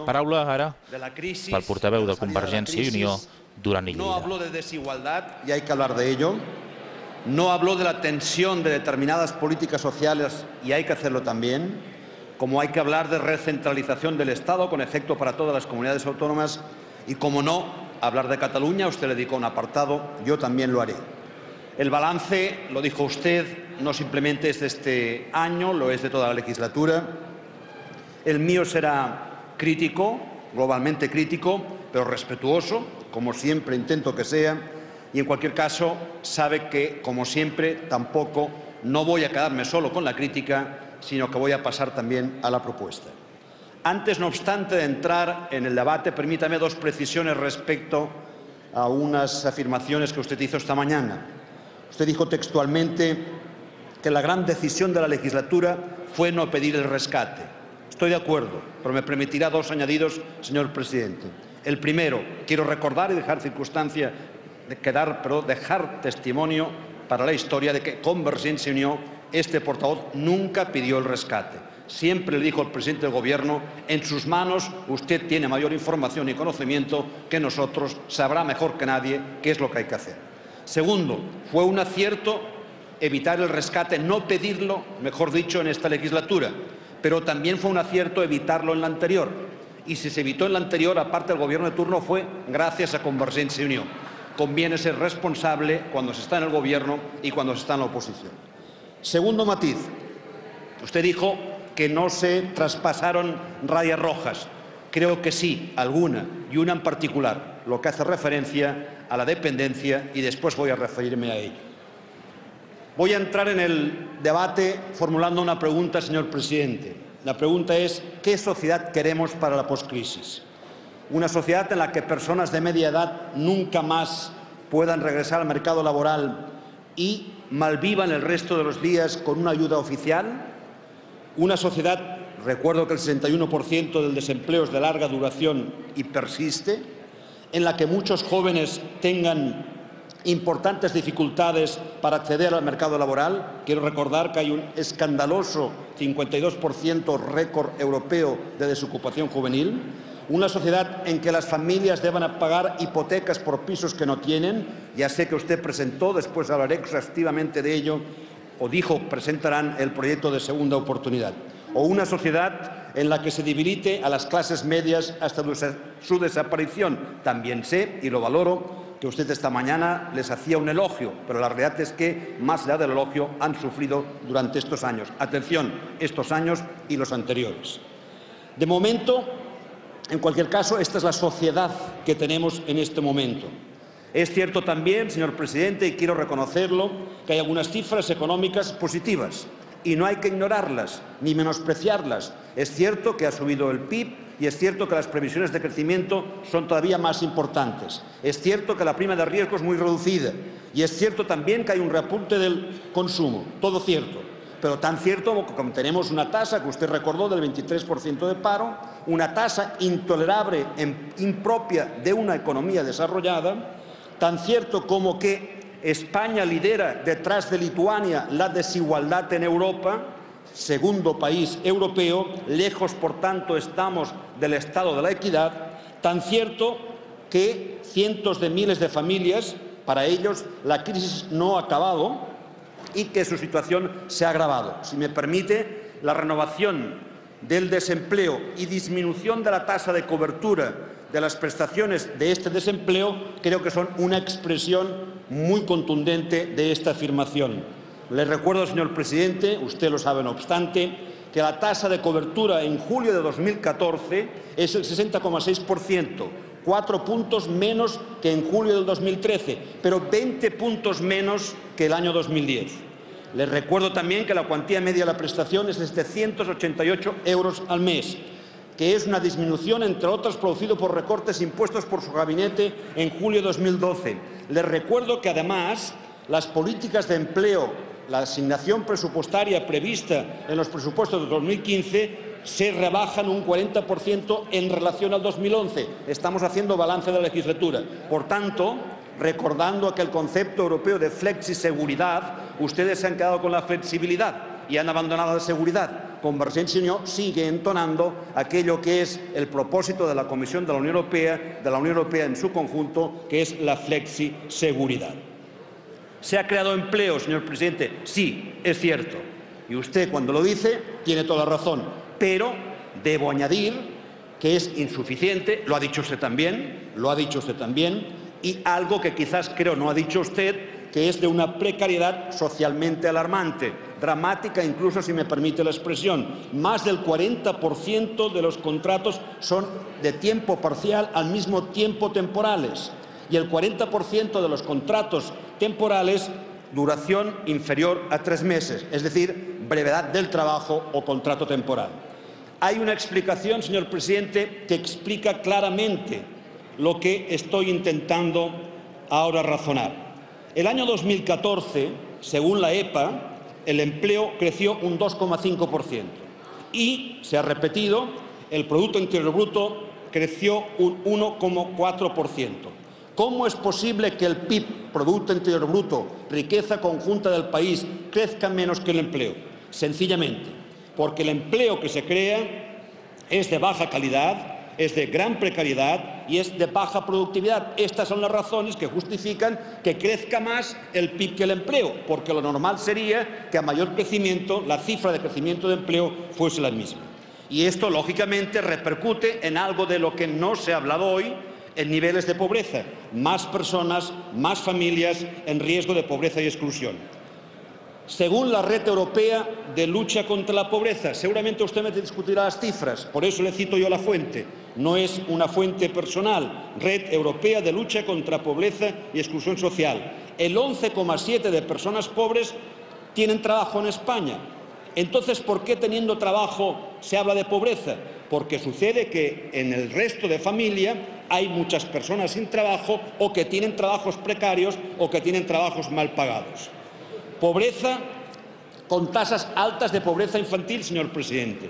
Paraula ara de la crisis, pel portaveu de la de salida Convergència i crisis. Unió, Duran i No Lleida. habló de desigualdad, y hay que hablar de ello. No habló de la tensión de determinadas políticas sociales, y hay que hacerlo también. Como hay que hablar de recentralización del Estado con efecto para todas las comunidades autónomas. Y como no, hablar de Cataluña, usted le dedicó un apartado, yo también lo haré. El balance, lo dijo usted, no simplemente es de este año, lo es de toda la legislatura. El mío será crítico, globalmente crítico, pero respetuoso, como siempre intento que sea, y en cualquier caso sabe que, como siempre, tampoco no voy a quedarme solo con la crítica, sino que voy a pasar también a la propuesta. Antes, no obstante, de entrar en el debate, permítame dos precisiones respecto a unas afirmaciones que usted hizo esta mañana. Usted dijo textualmente que la gran decisión de la legislatura fue no pedir el rescate. Estoy de acuerdo, pero me permitirá dos añadidos, señor presidente. El primero, quiero recordar y dejar dejar testimonio para la historia de que Convergència i Unió, este portavoz, nunca pidió el rescate. Siempre le dijo al presidente del Gobierno, en sus manos usted tiene mayor información y conocimiento que nosotros, sabrá mejor que nadie qué es lo que hay que hacer. Segundo, fue un acierto evitar el rescate, no pedirlo, mejor dicho, en esta legislatura, pero también fue un acierto evitarlo en la anterior. Y si se evitó en la anterior, aparte del Gobierno de turno, fue gracias a Convergència i Unió. Conviene ser responsable cuando se está en el Gobierno y cuando se está en la oposición. Segundo matiz, usted dijo que no se traspasaron rayas rojas. Creo que sí, alguna, y una en particular, lo que hace referencia a la dependencia, y después voy a referirme a ello. Voy a entrar en el debate formulando una pregunta, señor presidente. La pregunta es, ¿qué sociedad queremos para la poscrisis? Una sociedad en la que personas de media edad nunca más puedan regresar al mercado laboral y malvivan el resto de los días con una ayuda oficial. Una sociedad, recuerdo que el 61% del desempleo es de larga duración y persiste, en la que muchos jóvenes tengan importantes dificultades para acceder al mercado laboral. Quiero recordar que hay un escandaloso 52% récord europeo de desocupación juvenil. Una sociedad en que las familias deban pagar hipotecas por pisos que no tienen. Ya sé que usted presentó, después hablaré exhaustivamente de ello, o dijo presentarán el proyecto de segunda oportunidad. O una sociedad en la que se debilite a las clases medias hasta su desaparición. También sé, y lo valoro, que usted esta mañana les hacía un elogio, pero la realidad es que, más allá del elogio, han sufrido durante estos años. Atención, estos años y los anteriores. De momento, en cualquier caso, esta es la sociedad que tenemos en este momento. Es cierto también, señor presidente, y quiero reconocerlo, que hay algunas cifras económicas positivas y no hay que ignorarlas ni menospreciarlas. Es cierto que ha subido el PIB y es cierto que las previsiones de crecimiento son todavía más importantes. Es cierto que la prima de riesgo es muy reducida y es cierto también que hay un repunte del consumo. Todo cierto. Pero tan cierto como tenemos una tasa que usted recordó del 23% de paro, una tasa intolerable, impropia de una economía desarrollada, tan cierto como que España lidera detrás de Lituania la desigualdad en Europa, segundo país europeo, lejos por tanto estamos del estado de la equidad, tan cierto que cientos de miles de familias, para ellos la crisis no ha acabado y que su situación se ha agravado. Si me permite, la renovación del desempleo y disminución de la tasa de cobertura de las prestaciones de este desempleo creo que son una expresión muy contundente de esta afirmación. Le recuerdo, señor presidente, usted lo sabe no obstante, que la tasa de cobertura en julio de 2014 es el 60,6%, 4 puntos menos que en julio del 2013, pero 20 puntos menos que el año 2010. Les recuerdo también que la cuantía media de la prestación es de 788 euros al mes, que es una disminución, entre otras, producido por recortes impuestos por su gabinete en julio de 2012. Les recuerdo que, además, las políticas de empleo, la asignación presupuestaria prevista en los presupuestos de 2015 se rebajan un 40% en relación al 2011. Estamos haciendo balance de la legislatura. Por tanto, recordando aquel concepto europeo de flexiseguridad, ustedes se han quedado con la flexibilidad. y han abandonado la seguridad. Convergencia y Unió sigue entonando aquello que es el propósito de la Comisión de la Unión Europea en su conjunto, que es la flexiseguridad. ¿Se ha creado empleo, señor presidente? Sí, es cierto. Y usted, cuando lo dice, tiene toda razón. Pero debo añadir que es insuficiente, lo ha dicho usted también, y algo que quizás creo no ha dicho usted, que es de una precariedad socialmente alarmante, dramática incluso, si me permite la expresión. Más del 40% de los contratos son de tiempo parcial, al mismo tiempo temporales, y el 40% de los contratos temporales duración inferior a 3 meses, es decir, brevedad del trabajo o contrato temporal. Hay una explicación, señor presidente, que explica claramente lo que estoy intentando ahora razonar. El año 2014, según la EPA, el empleo creció un 2,5% y, se ha repetido, el Producto Interior Bruto creció un 1,4%. ¿Cómo es posible que el PIB, Producto Interior Bruto, riqueza conjunta del país, crezca menos que el empleo? Sencillamente, porque el empleo que se crea es de baja calidad, es de gran precariedad y es de baja productividad. Estas son las razones que justifican que crezca más el PIB que el empleo, porque lo normal sería que a mayor crecimiento la cifra de crecimiento de empleo fuese la misma. Y esto, lógicamente, repercute en algo de lo que no se ha hablado hoy, en niveles de pobreza. Más personas, más familias en riesgo de pobreza y exclusión. Según la Red Europea de Lucha contra la Pobreza, seguramente usted me discutirá las cifras, por eso le cito yo la fuente, no es una fuente personal, Red Europea de Lucha contra Pobreza y Exclusión Social. El 11,7% de personas pobres tienen trabajo en España. Entonces, ¿por qué teniendo trabajo se habla de pobreza? Porque sucede que en el resto de familia hay muchas personas sin trabajo o que tienen trabajos precarios o que tienen trabajos mal pagados. Pobreza con tasas altas de pobreza infantil, señor presidente.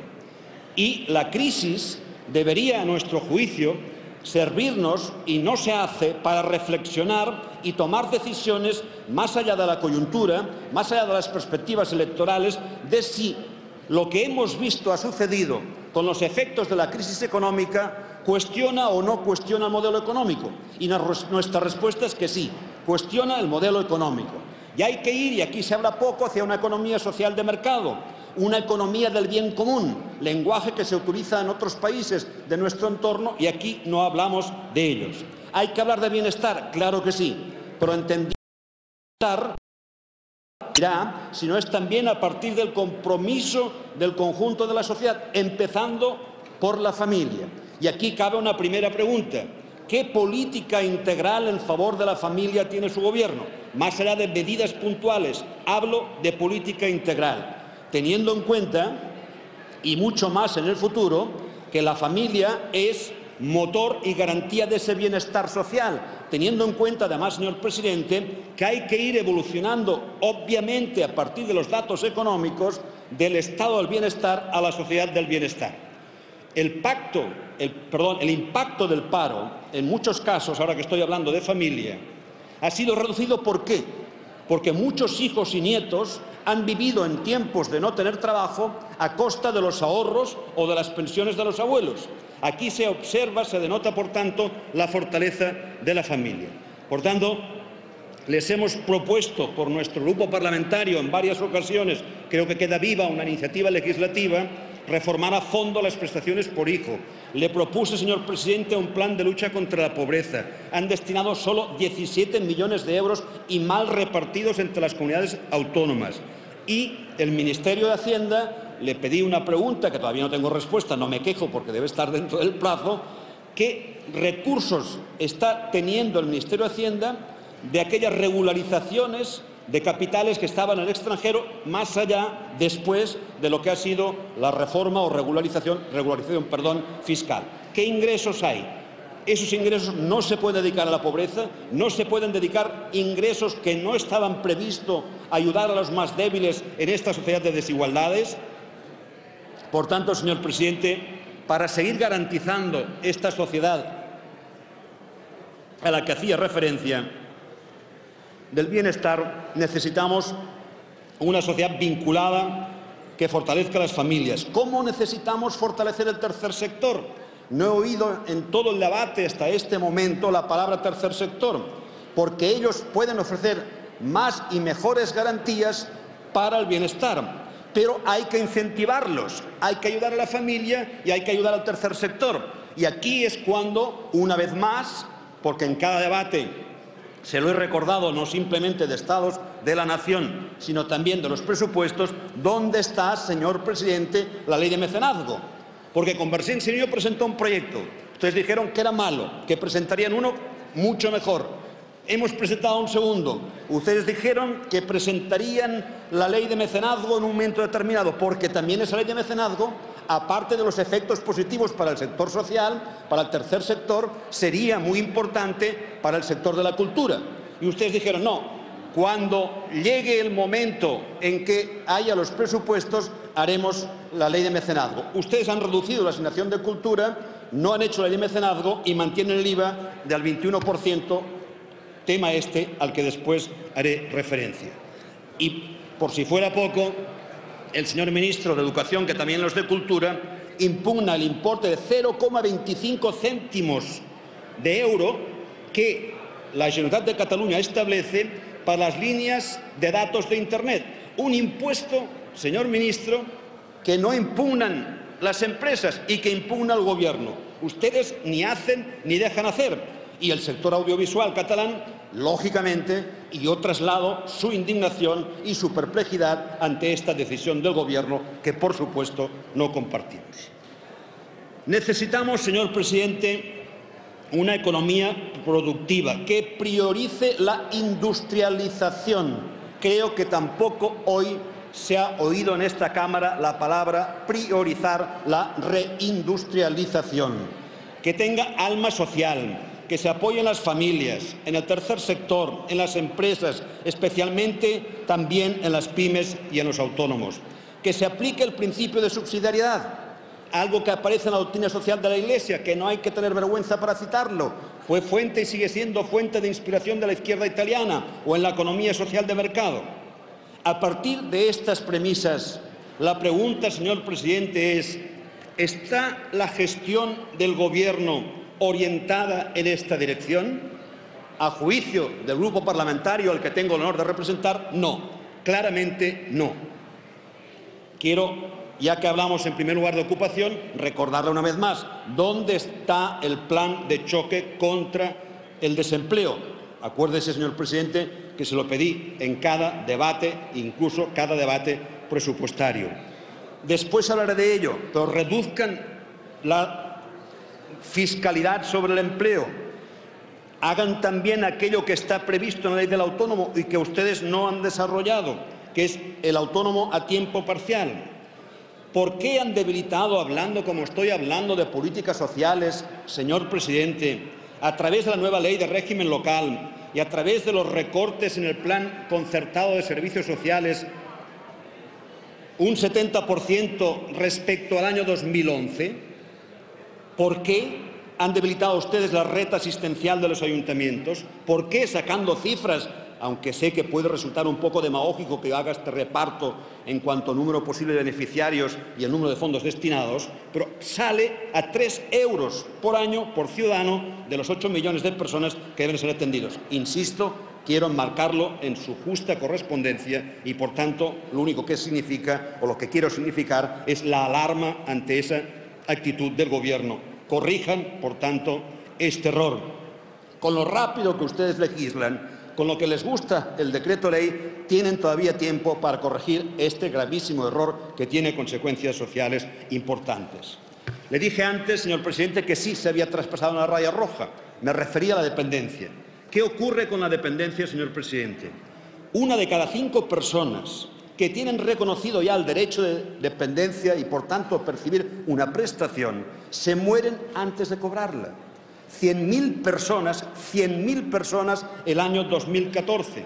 Y la crisis debería, a nuestro juicio, servirnos, y no se hace, para reflexionar y tomar decisiones más allá de la coyuntura, más allá de las perspectivas electorales, de si lo que hemos visto ha sucedido con los efectos de la crisis económica cuestiona o no cuestiona el modelo económico. Y nuestra respuesta es que sí, cuestiona el modelo económico. Y hay que ir, y aquí se habla poco, hacia una economía social de mercado, una economía del bien común, lenguaje que se utiliza en otros países de nuestro entorno y aquí no hablamos de ellos. ¿Hay que hablar de bienestar? Claro que sí, pero entendiendo bienestar, si no es también a partir del compromiso del conjunto de la sociedad, empezando por la familia. Y aquí cabe una primera pregunta. ¿Qué política integral en favor de la familia tiene su Gobierno? Más allá de medidas puntuales, hablo de política integral, teniendo en cuenta, y mucho más en el futuro, que la familia es motor y garantía de ese bienestar social, teniendo en cuenta, además, señor presidente, que hay que ir evolucionando, obviamente, a partir de los datos económicos, del estado del bienestar a la sociedad del bienestar. El impacto del paro, en muchos casos, ahora que estoy hablando de familia, ha sido reducido. ¿Por qué? Porque muchos hijos y nietos han vivido en tiempos de no tener trabajo a costa de los ahorros o de las pensiones de los abuelos. Aquí se observa, se denota, por tanto, la fortaleza de la familia. Por tanto, les hemos propuesto por nuestro grupo parlamentario en varias ocasiones, creo que queda viva una iniciativa legislativa, reformar a fondo las prestaciones por hijo. Le propuse, señor presidente, un plan de lucha contra la pobreza. Han destinado solo 17 millones de euros y mal repartidos entre las comunidades autónomas. Y el Ministerio de Hacienda, le pedí una pregunta que todavía no tengo respuesta, no me quejo porque debe estar dentro del plazo. ¿Qué recursos está teniendo el Ministerio de Hacienda de aquellas regularizaciones de capitales que estaban en el extranjero, más allá, después de lo que ha sido la reforma o regularización fiscal? ¿Qué ingresos hay? Esos ingresos no se pueden dedicar a la pobreza, no se pueden dedicar ingresos que no estaban previstos a ayudar a los más débiles en esta sociedad de desigualdades. Por tanto, señor presidente, para seguir garantizando esta sociedad a la que hacía referencia del bienestar, necesitamos una sociedad vinculada que fortalezca a las familias. ¿Cómo necesitamos fortalecer el tercer sector? No he oído en todo el debate hasta este momento la palabra tercer sector, porque ellos pueden ofrecer más y mejores garantías para el bienestar. Pero hay que incentivarlos, hay que ayudar a la familia y hay que ayudar al tercer sector. Y aquí es cuando, una vez más, porque en cada debate se lo he recordado, no simplemente de Estados de la Nación, sino también de los presupuestos, ¿dónde está, señor presidente, la ley de mecenazgo? Porque Convergencia y Unió presentó un proyecto. Ustedes dijeron que era malo, que presentarían uno mucho mejor. Hemos presentado un segundo. Ustedes dijeron que presentarían la ley de mecenazgo en un momento determinado, porque también esa ley de mecenazgo, aparte de los efectos positivos para el sector social, para el tercer sector, sería muy importante para el sector de la cultura. Y ustedes dijeron, no, cuando llegue el momento en que haya los presupuestos, haremos la ley de mecenazgo. Ustedes han reducido la asignación de cultura, no han hecho la ley de mecenazgo y mantienen el IVA del 21%, tema este al que después haré referencia. Y, por si fuera poco, el señor ministro de Educación, que también los de Cultura, impugna el importe de 0,25 céntimos de euro que la Generalitat de Cataluña establece para las líneas de datos de Internet. Un impuesto, señor ministro, que no impugnan las empresas y que impugna el Gobierno. Ustedes ni hacen ni dejan hacer. Y el sector audiovisual catalán, lógicamente, y yo traslado su indignación y su perplejidad ante esta decisión del Gobierno, que por supuesto no compartimos. Necesitamos, señor presidente, una economía productiva que priorice la industrialización. Creo que tampoco hoy se ha oído en esta Cámara la palabra priorizar la reindustrialización. Que tenga alma social, que se apoye en las familias, en el tercer sector, en las empresas, especialmente también en las pymes y en los autónomos. Que se aplique el principio de subsidiariedad, algo que aparece en la doctrina social de la Iglesia, que no hay que tener vergüenza para citarlo. Fue fuente y sigue siendo fuente de inspiración de la izquierda italiana o en la economía social de mercado. A partir de estas premisas, la pregunta, señor presidente, es: ¿está la gestión del Gobierno orientada en esta dirección? A juicio del grupo parlamentario al que tengo el honor de representar, no, claramente no. Quiero, ya que hablamos en primer lugar de ocupación, recordarle una vez más dónde está el plan de choque contra el desempleo. Acuérdese, señor presidente, que se lo pedí en cada debate, incluso cada debate presupuestario. Después hablaré de ello, pero reduzcan la fiscalidad sobre el empleo. Hagan también aquello que está previsto en la ley del autónomo y que ustedes no han desarrollado, que es el autónomo a tiempo parcial. ¿Por qué han debilitado, hablando como estoy hablando de políticas sociales, señor presidente, a través de la nueva ley de régimen local y a través de los recortes en el plan concertado de servicios sociales, un 70% respecto al año 2011? ¿Por qué han debilitado ustedes la red asistencial de los ayuntamientos? ¿Por qué, sacando cifras, aunque sé que puede resultar un poco demagógico que haga este reparto en cuanto al número posible de beneficiarios y el número de fondos destinados, pero sale a 3 euros por año por ciudadano de los 8 millones de personas que deben ser atendidos? Insisto, quiero enmarcarlo en su justa correspondencia y, por tanto, lo único que significa, o lo que quiero significar, es la alarma ante esa actitud del Gobierno. Corrijan, por tanto, este error. Con lo rápido que ustedes legislan, con lo que les gusta el decreto ley, tienen todavía tiempo para corregir este gravísimo error que tiene consecuencias sociales importantes. Le dije antes, señor presidente, que sí se había traspasado una raya roja. Me refería a la dependencia. ¿Qué ocurre con la dependencia, señor presidente? 1 de cada 5 personas que tienen reconocido ya el derecho de dependencia y, por tanto, percibir una prestación, se mueren antes de cobrarla. 100.000 personas el año 2014.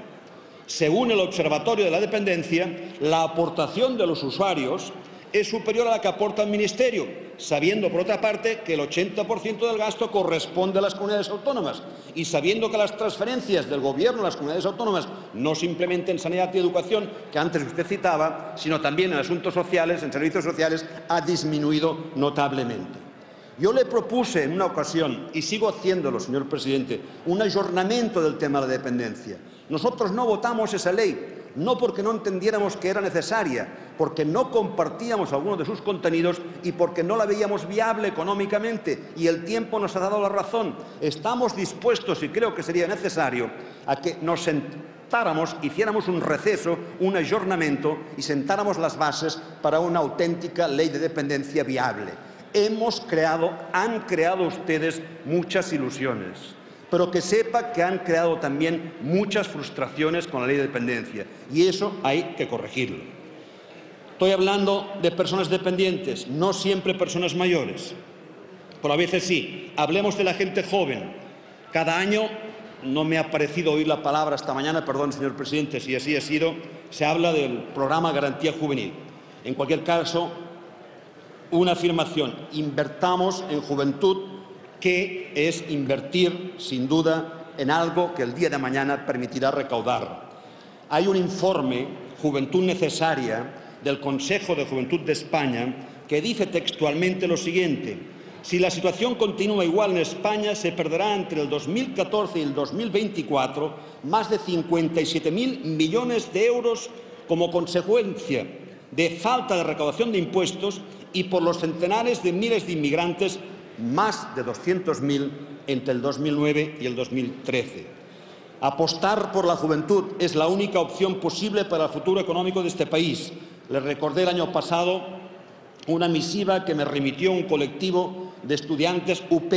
Según el Observatorio de la Dependencia, la aportación de los usuarios es superior a la que aporta el Ministerio, sabiendo, por otra parte, que el 80% del gasto corresponde a las comunidades autónomas y sabiendo que las transferencias del Gobierno a las comunidades autónomas no simplemente en sanidad y educación, que antes usted citaba, sino también en asuntos sociales, en servicios sociales, ha disminuido notablemente. Yo le propuse en una ocasión, y sigo haciéndolo, señor presidente, un ayornamiento del tema de la dependencia. Nosotros no votamos esa ley, no porque no entendiéramos que era necesaria, porque no compartíamos algunos de sus contenidos y porque no la veíamos viable económicamente, y el tiempo nos ha dado la razón. Estamos dispuestos, y creo que sería necesario, a que nos sentáramos, hiciéramos un receso, un ayornamiento y sentáramos las bases para una auténtica ley de dependencia viable. Han creado ustedes muchas ilusiones, pero que sepa que han creado también muchas frustraciones con la ley de dependencia, y eso hay que corregirlo. Estoy hablando de personas dependientes, no siempre personas mayores, pero a veces sí. Hablemos de la gente joven. Cada año, no me ha parecido oír la palabra esta mañana, perdón, señor presidente, si así ha sido, se habla del programa Garantía Juvenil. En cualquier caso, una afirmación: invertamos en juventud, que es invertir, sin duda, en algo que el día de mañana permitirá recaudar. Hay un informe, Juventud Necesaria, del Consejo de Juventud de España, que dice textualmente lo siguiente: si la situación continúa igual en España, se perderá entre el 2014 y el 2024 más de 57.000 millones de euros como consecuencia de falta de recaudación de impuestos y por los centenares de miles de inmigrantes, más de 200.000 entre el 2009 y el 2013. Apostar por la juventud es la única opción posible para el futuro económico de este país. Les recordé el año pasado una misiva que me remitió un colectivo de estudiantes UP,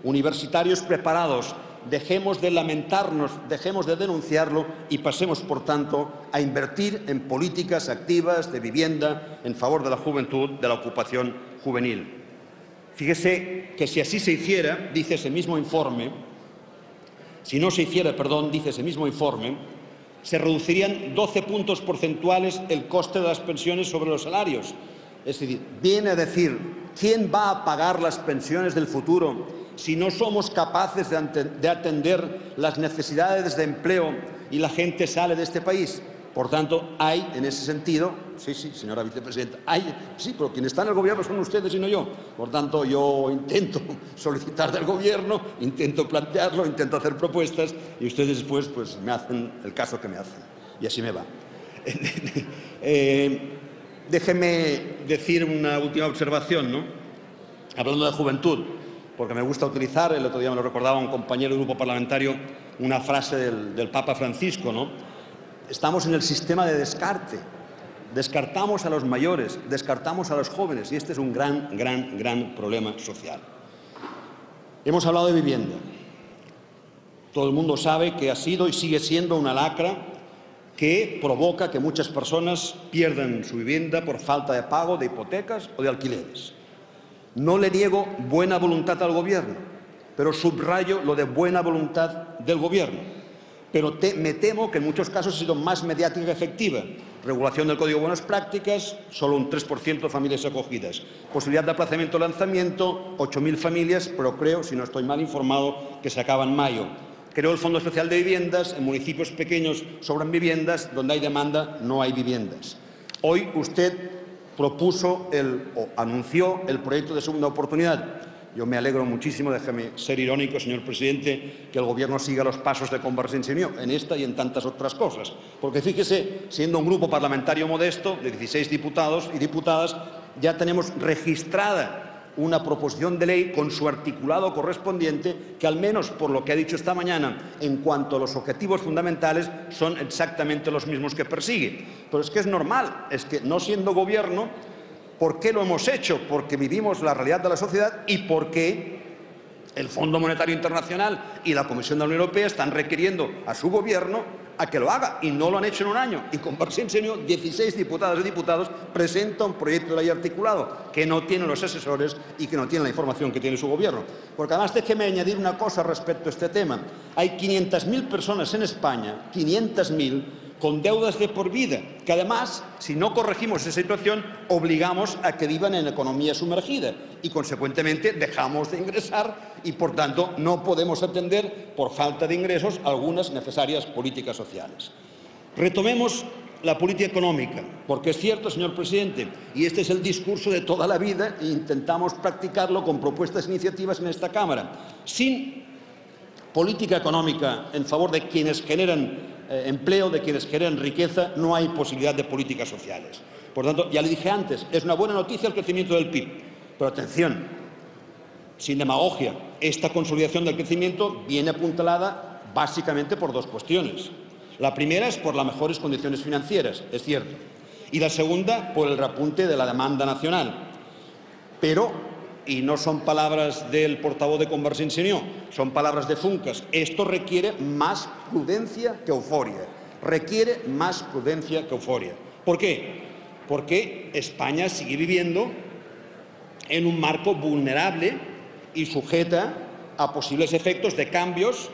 universitarios preparados. Dejemos de lamentarnos, dejemos de denunciarlo y pasemos, por tanto, a invertir en políticas activas de vivienda en favor de la juventud, de la ocupación juvenil. Fíjese que si así se hiciera, dice ese mismo informe, dice ese mismo informe, se reducirían 12 puntos porcentuales el coste de las pensiones sobre los salarios. Es decir, viene a decir, ¿quién va a pagar las pensiones del futuro si no somos capaces de atender las necesidades de empleo y la gente sale de este país? Por tanto, hay, en ese sentido, sí, señora vicepresidenta, sí, pero quienes están en el Gobierno son ustedes y no yo. Por tanto, yo intento solicitar del Gobierno, intento plantearlo, intento hacer propuestas y ustedes después pues, me hacen el caso que me hacen. Y así me va. Déjeme decir una última observación, ¿no? Hablando de juventud, porque me gusta utilizar, el otro día me lo recordaba un compañero del grupo parlamentario, una frase del Papa Francisco, ¿no? Estamos en el sistema de descarte. Descartamos a los mayores, descartamos a los jóvenes, y este es un gran problema social. Hemos hablado de vivienda. Todo el mundo sabe que ha sido y sigue siendo una lacra que provoca que muchas personas pierdan su vivienda por falta de pago de hipotecas o de alquileres. No le niego buena voluntad al Gobierno, pero subrayo lo de buena voluntad del Gobierno. Pero me temo que en muchos casos ha sido más mediática que efectiva. Regulación del Código de Buenas Prácticas, solo un 3% de familias acogidas. Posibilidad de aplazamiento de lanzamiento, 8.000 familias, pero creo, si no estoy mal informado, que se acaba en mayo. Creó el Fondo Especial de Viviendas, en municipios pequeños sobran viviendas, donde hay demanda no hay viviendas. Hoy usted anunció el proyecto de segunda oportunidad. Yo me alegro muchísimo, déjeme ser irónico, señor presidente, que el Gobierno siga los pasos de Convergencia y Unió en esta y en tantas otras cosas. Porque fíjese, siendo un grupo parlamentario modesto de 16 diputados y diputadas, ya tenemos registrada una proposición de ley con su articulado correspondiente que, al menos por lo que ha dicho esta mañana, en cuanto a los objetivos fundamentales, son exactamente los mismos que persigue. Pero es que es normal, es que no siendo Gobierno, ¿por qué lo hemos hecho? Porque vivimos la realidad de la sociedad y porque el Fondo Monetario Internacional y la Comisión de la Unión Europea están requiriendo a su Gobierno a que lo haga, y no lo han hecho en un año. Y Convergencia y Unió, 16 diputadas y diputados, presenta un proyecto de ley articulado que no tiene los asesores y que no tiene la información que tiene su Gobierno. Porque además, déjeme añadir una cosa respecto a este tema. Hay 500.000 personas en España, 500.000, con deudas de por vida, que además, si no corregimos esa situación, obligamos a que vivan en economía sumergida. y, consecuentemente, dejamos de ingresar y, por tanto, no podemos atender, por falta de ingresos, algunas necesarias políticas sociales. Retomemos la política económica, porque es cierto, señor presidente, y este es el discurso de toda la vida e intentamos practicarlo con propuestas e iniciativas en esta Cámara. Sin política económica en favor de quienes generan empleo, de quienes generan riqueza, no hay posibilidad de políticas sociales. Por tanto, ya le dije antes, es una buena noticia el crecimiento del PIB. Pero atención, sin demagogia, esta consolidación del crecimiento viene apuntalada básicamente por dos cuestiones. La primera es por las mejores condiciones financieras, es cierto. Y la segunda, por el repunte de la demanda nacional. Pero, y no son palabras del portavoz de Convergencia y Unió, son palabras de Funcas, esto requiere más prudencia que euforia. Requiere más prudencia que euforia. ¿Por qué? Porque España sigue viviendo en un marco vulnerable y sujeta a posibles efectos de cambios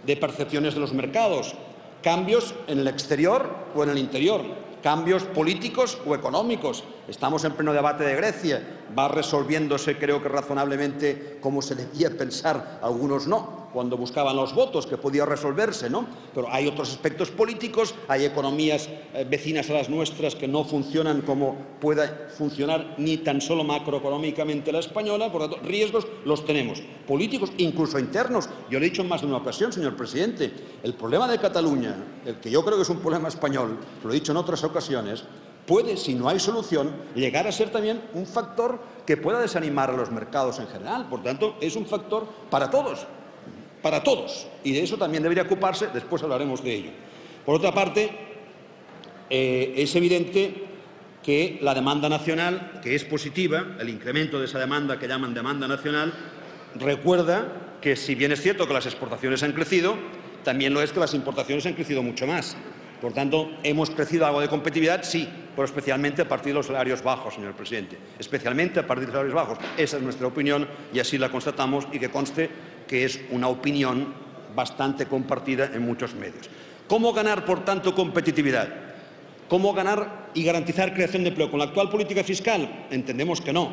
de percepciones de los mercados, cambios en el exterior o en el interior, cambios políticos o económicos. Estamos en pleno debate de Grecia, va resolviéndose, creo que razonablemente, como se debía pensar, algunos no, cuando buscaban los votos, que podía resolverse, ¿no? Pero hay otros aspectos políticos, hay economías vecinas a las nuestras que no funcionan como pueda funcionar ni tan solo macroeconómicamente la española, por lo tanto, riesgos los tenemos, políticos, incluso internos. Yo le he dicho en más de una ocasión, señor presidente, el problema de Cataluña, el que yo creo que es un problema español, lo he dicho en otras ocasiones, puede, si no hay solución, llegar a ser también un factor que pueda desanimar a los mercados en general. Por tanto, es un factor para todos, y de eso también debería ocuparse, después hablaremos de ello. Por otra parte, es evidente que la demanda nacional, que es positiva, el incremento de esa demanda que llaman demanda nacional, recuerda que, si bien es cierto que las exportaciones han crecido, también lo es que las importaciones han crecido mucho más. Por tanto, hemos crecido algo de competitividad, sí, pero especialmente a partir de los salarios bajos, señor presidente. Especialmente a partir de los salarios bajos. Esa es nuestra opinión y así la constatamos, y que conste que es una opinión bastante compartida en muchos medios. ¿Cómo ganar, por tanto, competitividad? ¿Cómo ganar y garantizar creación de empleo? ¿Con la actual política fiscal? Entendemos que no.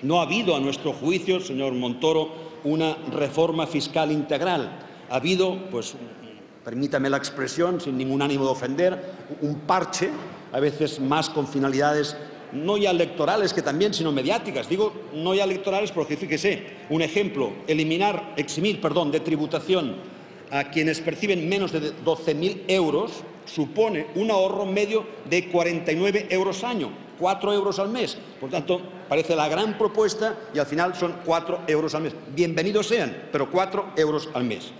No ha habido, a nuestro juicio, señor Montoro, una reforma fiscal integral. Ha habido, pues, permítame la expresión, sin ningún ánimo de ofender, un parche, a veces más con finalidades no ya electorales, que también, sino mediáticas. Digo no ya electorales porque, fíjese, un ejemplo, eximir de tributación a quienes perciben menos de 12.000 euros supone un ahorro medio de 49 euros año, 4 euros al mes. Por tanto, parece la gran propuesta y al final son 4 euros al mes. Bienvenidos sean, pero 4 euros al mes.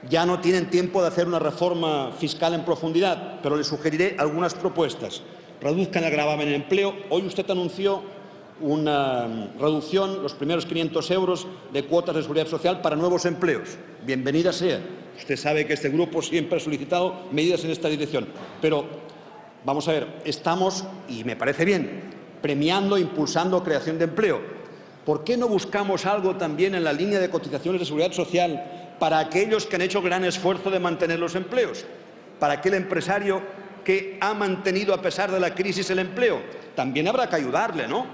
Ya no tienen tiempo de hacer una reforma fiscal en profundidad, pero les sugeriré algunas propuestas. Reduzcan el gravamen en empleo. Hoy usted anunció una reducción, los primeros 500 euros de cuotas de seguridad social para nuevos empleos. Bienvenida sea. Usted sabe que este grupo siempre ha solicitado medidas en esta dirección. Pero, vamos a ver, estamos, y me parece bien, premiando e impulsando creación de empleo. ¿Por qué no buscamos algo también en la línea de cotizaciones de seguridad social para aquellos que han hecho gran esfuerzo de mantener los empleos? Para aquel empresario que ha mantenido a pesar de la crisis el empleo. También habrá que ayudarle, ¿no?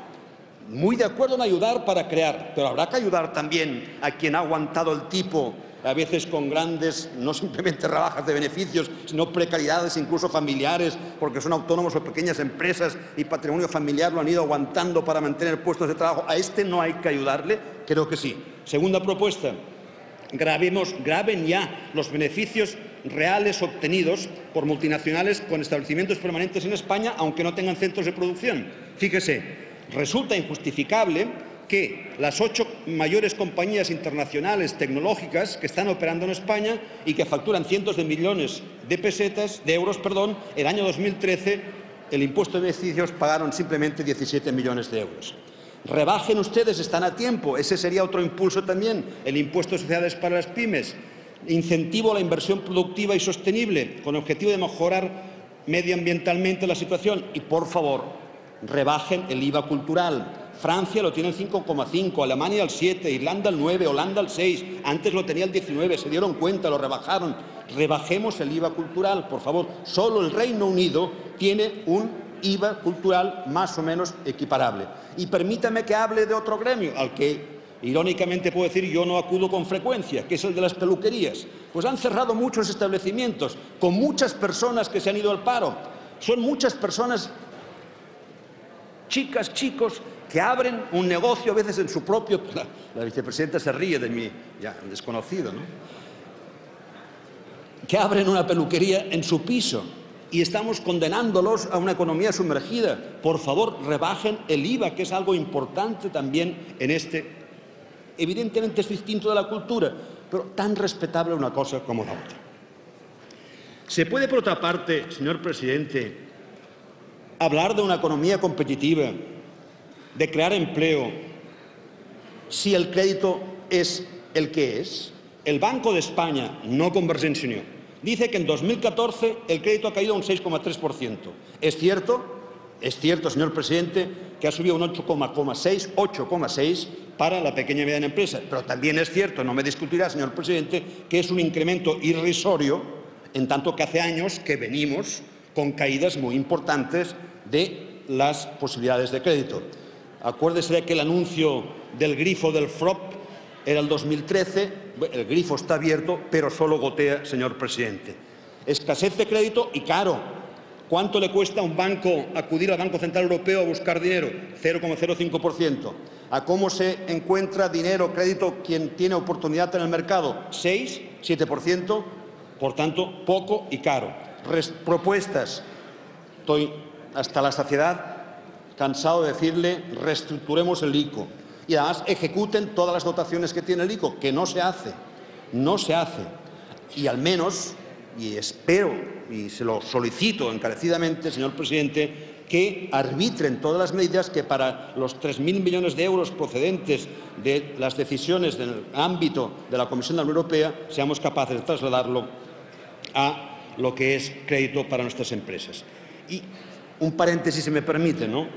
Muy de acuerdo en ayudar para crear, pero habrá que ayudar también a quien ha aguantado el tipo, a veces con grandes, no simplemente rebajas de beneficios, sino precariedades incluso familiares, porque son autónomos o pequeñas empresas y patrimonio familiar lo han ido aguantando para mantener puestos de trabajo. ¿A este no hay que ayudarle? Creo que sí. Segunda propuesta. Graben ya los beneficios reales obtenidos por multinacionales con establecimientos permanentes en España, aunque no tengan centros de producción. Fíjese, resulta injustificable que las 8 mayores compañías internacionales tecnológicas que están operando en España y que facturan cientos de millones de euros, el año 2013 el impuesto de beneficios pagaron simplemente 17 millones de euros. Rebajen ustedes, están a tiempo. Ese sería otro impulso también, el impuesto de sociedades para las pymes. Incentivo a la inversión productiva y sostenible, con el objetivo de mejorar medioambientalmente la situación. Y, por favor, rebajen el IVA cultural. Francia lo tiene el 5,5, Alemania el 7, Irlanda el 9, Holanda el 6. Antes lo tenía el 19, se dieron cuenta, lo rebajaron. Rebajemos el IVA cultural, por favor. Solo el Reino Unido tiene un IVA cultural más o menos equiparable. Y permítame que hable de otro gremio, al que irónicamente puedo decir yo no acudo con frecuencia, que es el de las peluquerías. Pues han cerrado muchos establecimientos, con muchas personas que se han ido al paro. Son muchas personas, chicas, chicos, que abren un negocio a veces en su propio... La vicepresidenta se ríe de mí, ya desconocido, ¿no? Que abren una peluquería en su piso y estamos condenándolos a una economía sumergida. Por favor, rebajen el IVA, que es algo importante también en este... Evidentemente es distinto de la cultura, pero tan respetable una cosa como la otra. Se puede, por otra parte, señor presidente, hablar de una economía competitiva, de crear empleo, si el crédito es el que es. El Banco de España, no Convergencia y Unió, dice que en 2014 el crédito ha caído un 6,3%. Es cierto, señor presidente, que ha subido un 8,6 para la pequeña y mediana empresa. Pero también es cierto, no me discutirá, señor presidente, que es un incremento irrisorio, en tanto que hace años que venimos con caídas muy importantes de las posibilidades de crédito. Acuérdese de que el anuncio del grifo del FROP era el 2013, el grifo está abierto, pero solo gotea, señor presidente. Escasez de crédito y caro. ¿Cuánto le cuesta a un banco acudir al Banco Central Europeo a buscar dinero? 0,05%. ¿A cómo se encuentra dinero, crédito, quien tiene oportunidad en el mercado? 6, 7%. Por tanto, poco y caro. Propuestas. Estoy hasta la saciedad cansado de decirle reestructuremos el ICO. Y además ejecuten todas las dotaciones que tiene el ICO, que no se hace. No se hace. Y al menos, y espero y se lo solicito encarecidamente, señor presidente, que arbitren todas las medidas que para los 3.000 millones de euros procedentes de las decisiones del ámbito de la Comisión de la Unión Europea seamos capaces de trasladarlo a lo que es crédito para nuestras empresas. Y un paréntesis, si me permite, ¿no?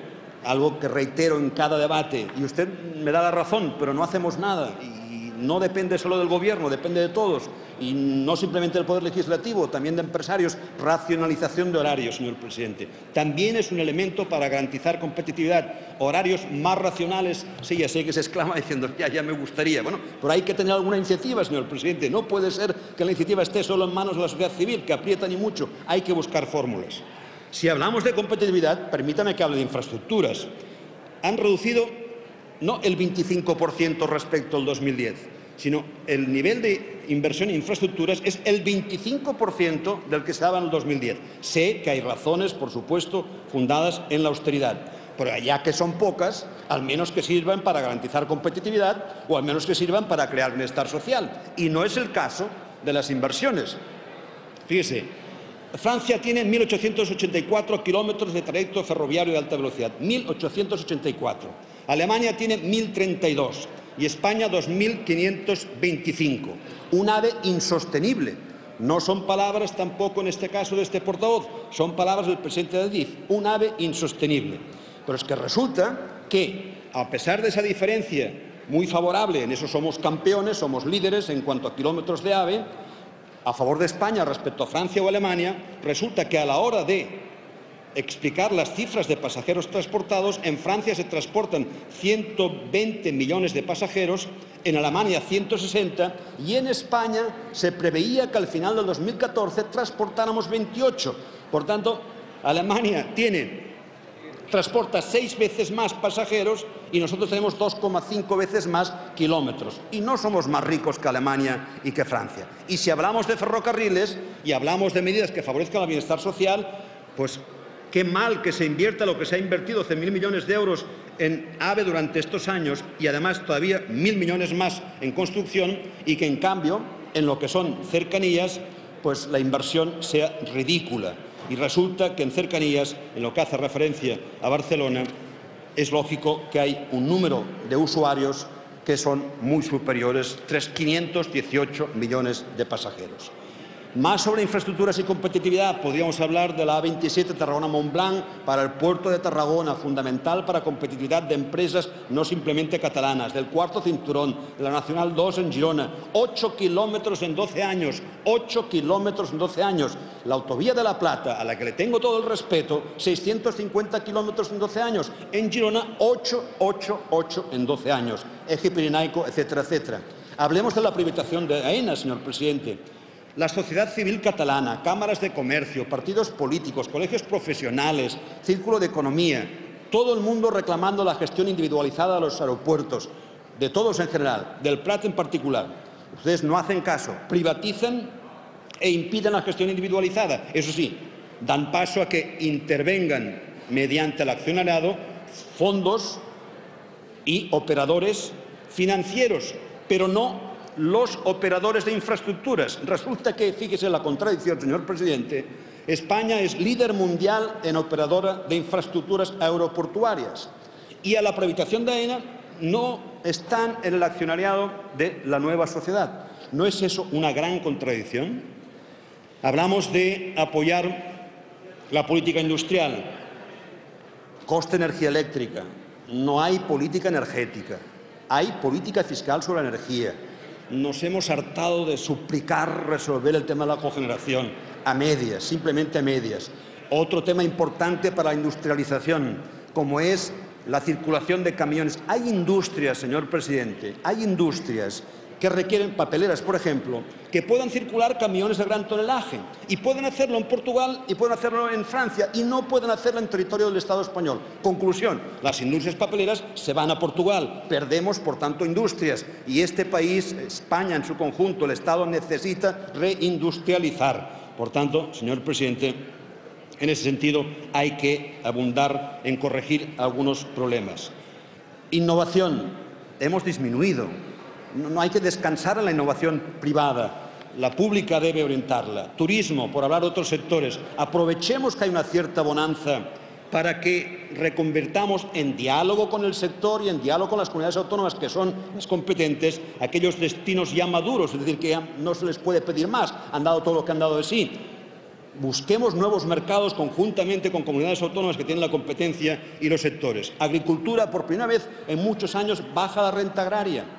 Algo que reitero en cada debate, y usted me da la razón, pero no hacemos nada. Y no depende solo del Gobierno, depende de todos, y no simplemente del Poder Legislativo, también de empresarios. Racionalización de horarios, señor presidente. También es un elemento para garantizar competitividad. Horarios más racionales. Sí, ya sé que se exclama diciendo, ya me gustaría. Bueno, pero hay que tener alguna iniciativa, señor presidente. No puede ser que la iniciativa esté solo en manos de la sociedad civil, que aprieta ni mucho. Hay que buscar fórmulas. Si hablamos de competitividad, permítame que hable de infraestructuras. Han reducido no el 25% respecto al 2010, sino el nivel de inversión en infraestructuras es el 25% del que se daba en el 2010. Sé que hay razones, por supuesto, fundadas en la austeridad, pero ya que son pocas, al menos que sirvan para garantizar competitividad o al menos que sirvan para crear bienestar social. Y no es el caso de las inversiones. Fíjese, Francia tiene 1.884 kilómetros de trayecto ferroviario de alta velocidad, 1.884. Alemania tiene 1.032 y España 2.525. Un AVE insostenible. No son palabras tampoco en este caso de este portavoz, son palabras del presidente de Adif. Un AVE insostenible. Pero es que resulta que, a pesar de esa diferencia muy favorable, en eso somos campeones, somos líderes en cuanto a kilómetros de AVE, a favor de España respecto a Francia o Alemania, resulta que a la hora de explicar las cifras de pasajeros transportados, en Francia se transportan 120 millones de pasajeros, en Alemania 160 y en España se preveía que al final del 2014 transportáramos 28. Por tanto, Alemania transporta 6 veces más pasajeros y nosotros tenemos 2,5 veces más kilómetros. Y no somos más ricos que Alemania y que Francia. Y si hablamos de ferrocarriles y hablamos de medidas que favorezcan el bienestar social, pues qué mal que se invierta lo que se ha invertido, 100.000 millones de euros en AVE durante estos años y además todavía 1.000 millones más en construcción y que en cambio en lo que son cercanías pues la inversión sea ridícula. Y resulta que en cercanías, en lo que hace referencia a Barcelona, es lógico que hay un número de usuarios que son muy superiores, 518 millones de pasajeros. Más sobre infraestructuras y competitividad, podríamos hablar de la A27 Tarragona-Montblanc para el puerto de Tarragona, fundamental para la competitividad de empresas no simplemente catalanas, del cuarto cinturón, de la Nacional 2 en Girona, 8 kilómetros en 12 años, 8 kilómetros en 12 años. La autovía de La Plata, a la que le tengo todo el respeto, 650 kilómetros en 12 años. En Girona, 8 en 12 años. Eje Pirenaico, etcétera, etcétera. Hablemos de la privatización de AENA, señor presidente. La sociedad civil catalana, cámaras de comercio, partidos políticos, colegios profesionales, círculo de economía, todo el mundo reclamando la gestión individualizada de los aeropuertos, de todos en general, del Prat en particular. Ustedes no hacen caso, privatizan e impiden la gestión individualizada. Eso sí, dan paso a que intervengan mediante el accionariado fondos y operadores financieros, pero no los operadores de infraestructuras. Resulta que, fíjese la contradicción, señor presidente, España es líder mundial en operadora de infraestructuras aeroportuarias y a la privatización de AENA no están en el accionariado de la nueva sociedad. ¿No es eso una gran contradicción? Hablamos de apoyar la política industrial, coste de energía eléctrica. No hay política energética, hay política fiscal sobre la energía. Nos hemos hartado de suplicar resolver el tema de la cogeneración a medias, simplemente a medias. Otro tema importante para la industrialización, como es la circulación de camiones. Hay industrias, señor presidente, hay industrias que requieren papeleras, por ejemplo, que puedan circular camiones de gran tonelaje y pueden hacerlo en Portugal y pueden hacerlo en Francia y no pueden hacerlo en territorio del Estado español. Conclusión, las industrias papeleras se van a Portugal, perdemos por tanto industrias y este país, España en su conjunto, el Estado necesita reindustrializar. Por tanto, señor presidente, en ese sentido hay que abundar en corregir algunos problemas. Innovación, hemos disminuido. No hay que descansar en la innovación privada, la pública debe orientarla. Turismo, por hablar de otros sectores, aprovechemos que hay una cierta bonanza para que reconvertamos en diálogo con el sector y en diálogo con las comunidades autónomas que son las competentes aquellos destinos ya maduros, es decir, que ya no se les puede pedir más, han dado todo lo que han dado de sí. Busquemos nuevos mercados conjuntamente con comunidades autónomas que tienen la competencia y los sectores. Agricultura, por primera vez en muchos años, baja la renta agraria.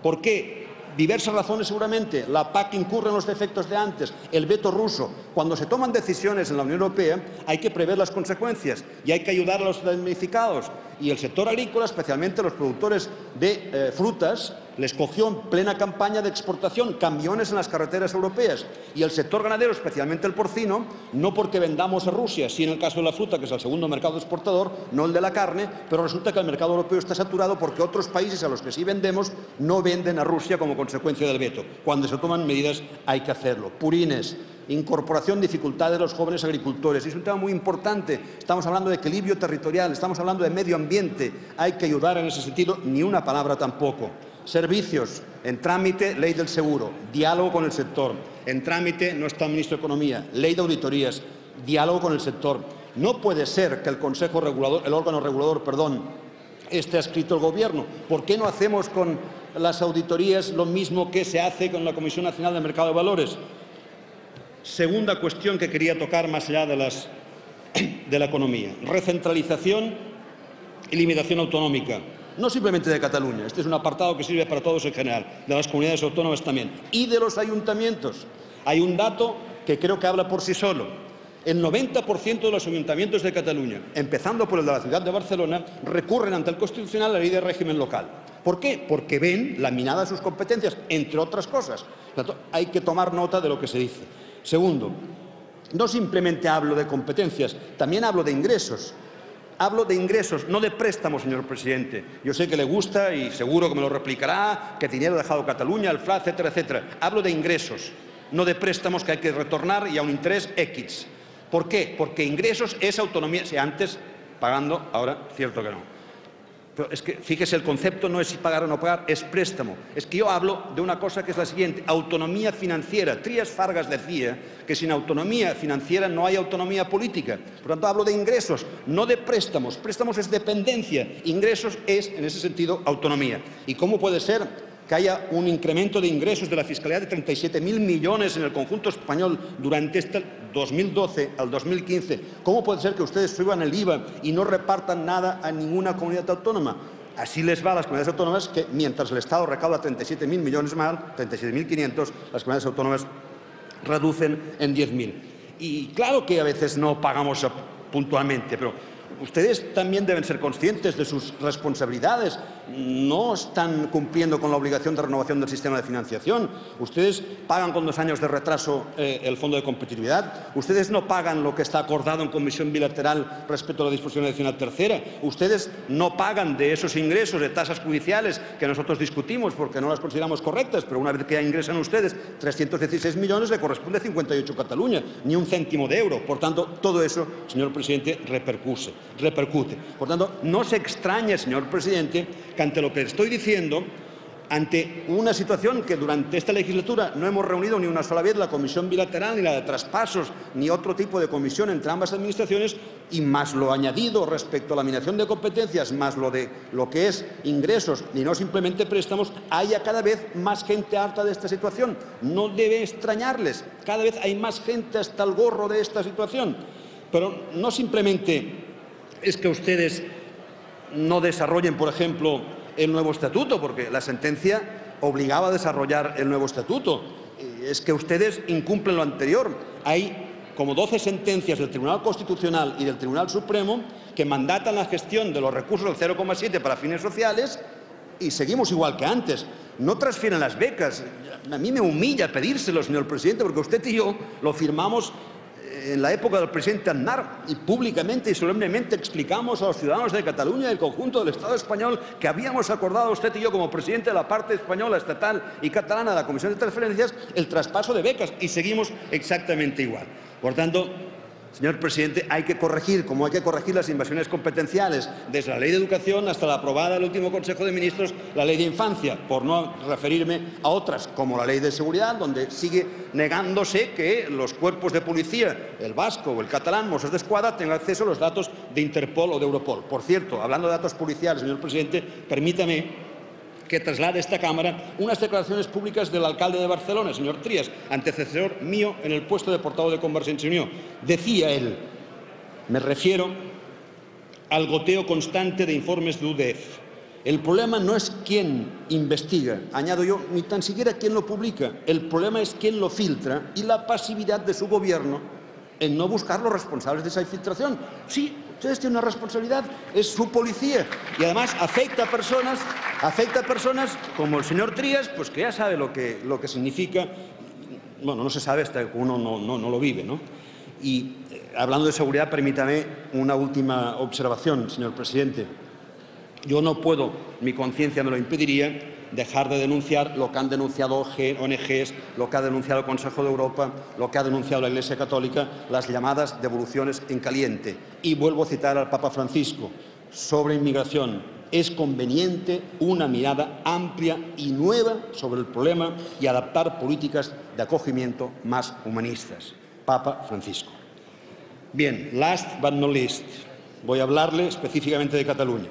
¿Por qué? Diversas razones seguramente. La PAC incurre en los defectos de antes, el veto ruso. Cuando se toman decisiones en la Unión Europea hay que prever las consecuencias y hay que ayudar a los damnificados. Y el sector agrícola, especialmente los productores de frutas, les cogió en plena campaña de exportación camiones en las carreteras europeas. Y el sector ganadero, especialmente el porcino, no porque vendamos a Rusia, sí en el caso de la fruta, que es el segundo mercado exportador, no el de la carne, pero resulta que el mercado europeo está saturado porque otros países a los que sí vendemos no venden a Rusia como consecuencia del veto. Cuando se toman medidas hay que hacerlo. Purines, incorporación, dificultades de los jóvenes agricultores. Es un tema muy importante. Estamos hablando de equilibrio territorial, estamos hablando de medio ambiente. Hay que ayudar en ese sentido, ni una palabra tampoco. Servicios, en trámite, ley del seguro, diálogo con el sector. En trámite no está el ministro de Economía, ley de auditorías, diálogo con el sector. No puede ser que el Consejo Regulador, el órgano regulador, esté adscrito al Gobierno. ¿Por qué no hacemos con las auditorías lo mismo que se hace con la Comisión Nacional del Mercado de Valores? Segunda cuestión que quería tocar más allá de la economía. Recentralización y limitación autonómica. No simplemente de Cataluña, este es un apartado que sirve para todos en general, de las comunidades autónomas también, y de los ayuntamientos. Hay un dato que creo que habla por sí solo. El 90% de los ayuntamientos de Cataluña, empezando por el de la ciudad de Barcelona, recurren ante el Constitucional la ley de régimen local. ¿Por qué? Porque ven laminadas sus competencias, entre otras cosas. Por tanto, hay que tomar nota de lo que se dice. Segundo, no simplemente hablo de competencias, también hablo de ingresos. Hablo de ingresos, no de préstamos, señor presidente. Yo sé que le gusta y seguro que me lo replicará, que dinero ha dejado Cataluña, el FLA, etcétera, etcétera. Hablo de ingresos, no de préstamos que hay que retornar y a un interés X. ¿Por qué? Porque ingresos es autonomía. Si antes pagando, ahora cierto que no. Pero es que, fíjese, el concepto no es si pagar o no pagar, es préstamo. Es que yo hablo de una cosa que es la siguiente, autonomía financiera. Trías Fargas decía que sin autonomía financiera no hay autonomía política. Por tanto, hablo de ingresos, no de préstamos. Préstamos es dependencia, ingresos es, en ese sentido, autonomía. ¿Y cómo puede ser que haya un incremento de ingresos de la fiscalidad de 37.000 millones en el conjunto español durante este 2012 al 2015. ¿Cómo puede ser que ustedes suban el IVA y no repartan nada a ninguna comunidad autónoma? Así les va a las comunidades autónomas, que mientras el Estado recauda 37.000 millones más, 37.500, las comunidades autónomas reducen en 10.000. Y claro que a veces no pagamos puntualmente, pero ustedes también deben ser conscientes de sus responsabilidades. No están cumpliendo con la obligación de renovación del sistema de financiación. Ustedes pagan con 2 años de retraso el Fondo de Competitividad. Ustedes no pagan lo que está acordado en comisión bilateral respecto a la disposición adicional tercera. Ustedes no pagan de esos ingresos de tasas judiciales que nosotros discutimos porque no las consideramos correctas, pero una vez que ya ingresan ustedes 316 millones, le corresponde 58 a Cataluña, ni un céntimo de euro. Por tanto, todo eso, señor presidente, repercute. Por tanto, no se extrañe, señor presidente, que ante lo que estoy diciendo, ante una situación que durante esta legislatura no hemos reunido ni una sola vez la comisión bilateral, ni la de traspasos, ni otro tipo de comisión entre ambas administraciones, y más lo añadido respecto a la eliminación de competencias, más lo de lo que es ingresos y no simplemente préstamos, haya cada vez más gente harta de esta situación. No debe extrañarles, cada vez hay más gente hasta el gorro de esta situación. Pero no simplemente es que ustedes no desarrollen, por ejemplo, el nuevo estatuto, porque la sentencia obligaba a desarrollar el nuevo estatuto. Es que ustedes incumplen lo anterior. Hay como 12 sentencias del Tribunal Constitucional y del Tribunal Supremo que mandatan la gestión de los recursos del 0,7 para fines sociales y seguimos igual que antes. No transfieren las becas. A mí me humilla pedírselo, señor presidente, porque usted y yo lo firmamos en la época del presidente Aznar y públicamente y solemnemente explicamos a los ciudadanos de Cataluña y del conjunto del Estado español que habíamos acordado usted y yo como presidente de la parte española, estatal y catalana de la Comisión de Transferencias el traspaso de becas y seguimos exactamente igual. Por tanto, señor presidente, hay que corregir, como hay que corregir las invasiones competenciales, desde la Ley de Educación hasta la aprobada el último Consejo de Ministros, la Ley de Infancia, por no referirme a otras, como la Ley de Seguridad, donde sigue negándose que los cuerpos de policía, el vasco o el catalán, Mossos d'Esquadra, tengan acceso a los datos de Interpol o de Europol. Por cierto, hablando de datos policiales, señor presidente, permítame que traslade a esta Cámara unas declaraciones públicas del alcalde de Barcelona, señor Trías, antecesor mío en el puesto de portavoz de Convergencia y Unió. Decía él, me refiero al goteo constante de informes de UDF. El problema no es quién investiga, añado yo, ni tan siquiera quién lo publica. El problema es quién lo filtra y la pasividad de su gobierno en no buscar los responsables de esa filtración. Sí, ustedes tienen una responsabilidad, es su policía y además afecta a personas como el señor Trías, pues que ya sabe lo que significa. Bueno, no se sabe hasta que uno no lo vive, ¿no? Y hablando de seguridad, permítame una última observación, señor presidente. Yo no puedo, mi conciencia me lo impediría, dejar de denunciar lo que han denunciado ONGs, lo que ha denunciado el Consejo de Europa, lo que ha denunciado la Iglesia Católica, las llamadas devoluciones en caliente. Y vuelvo a citar al Papa Francisco sobre inmigración. Es conveniente una mirada amplia y nueva sobre el problema y adaptar políticas de acogimiento más humanistas. Papa Francisco. Bien, last but not least, voy a hablarle específicamente de Cataluña,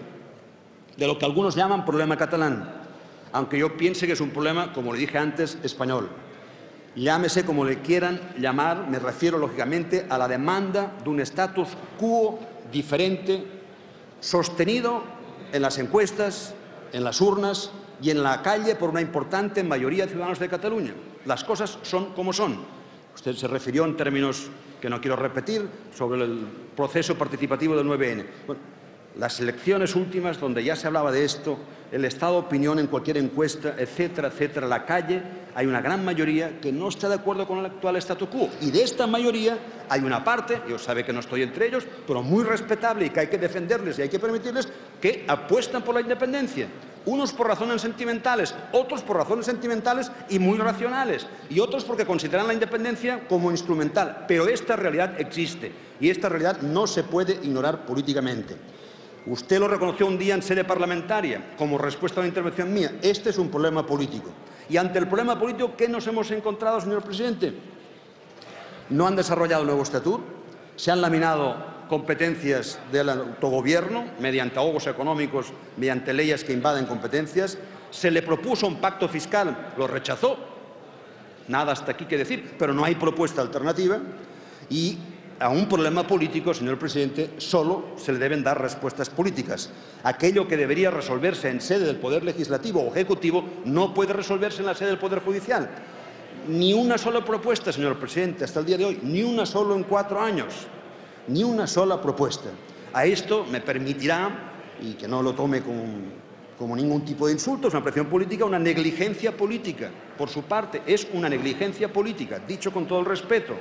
de lo que algunos llaman problema catalán, aunque yo piense que es un problema, como le dije antes, español. Llámese como le quieran llamar, me refiero lógicamente a la demanda de un status quo diferente, sostenido en las encuestas, en las urnas y en la calle por una importante mayoría de ciudadanos de Cataluña. Las cosas son como son. Usted se refirió en términos que no quiero repetir sobre el proceso participativo del 9N. Bueno, las elecciones últimas, donde ya se hablaba de esto, el estado de opinión en cualquier encuesta, etcétera, etcétera, la calle, hay una gran mayoría que no está de acuerdo con el actual statu quo. Y de esta mayoría hay una parte, yo sabe que no estoy entre ellos, pero muy respetable y que hay que defenderles y hay que permitirles que apuestan por la independencia. Unos por razones sentimentales, otros por razones sentimentales y muy racionales, y otros porque consideran la independencia como instrumental. Pero esta realidad existe y esta realidad no se puede ignorar políticamente. Usted lo reconoció un día en sede parlamentaria como respuesta a una intervención mía. Este es un problema político. Y ante el problema político, ¿qué nos hemos encontrado, señor presidente? No han desarrollado el nuevo estatuto, se han laminado competencias del autogobierno mediante ahogos económicos, mediante leyes que invaden competencias, Se le propuso un pacto fiscal, lo rechazó. Nada hasta aquí que decir, pero no hay propuesta alternativa y a un problema político, señor presidente, solo se le deben dar respuestas políticas. Aquello que debería resolverse en sede del Poder Legislativo o Ejecutivo no puede resolverse en la sede del Poder Judicial. Ni una sola propuesta, señor presidente, hasta el día de hoy, ni una sola en 4 años, ni una sola propuesta. A esto me permitirá, y que no lo tome como ningún tipo de insulto, es una presión política, una negligencia política. Por su parte, es una negligencia política, dicho con todo el respeto.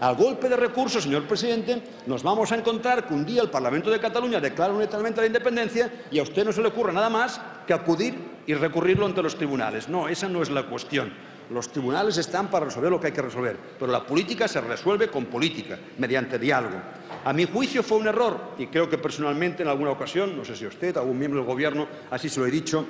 Al golpe de recurso, señor presidente, nos vamos a encontrar que un día el Parlamento de Cataluña declara unilateralmente la independencia y a usted no se le ocurra nada más que acudir y recurrirlo ante los tribunales. No, esa no es la cuestión. Los tribunales están para resolver lo que hay que resolver, pero la política se resuelve con política, mediante diálogo. A mi juicio fue un error, y creo que personalmente en alguna ocasión, no sé si usted, algún miembro del Gobierno, así se lo he dicho,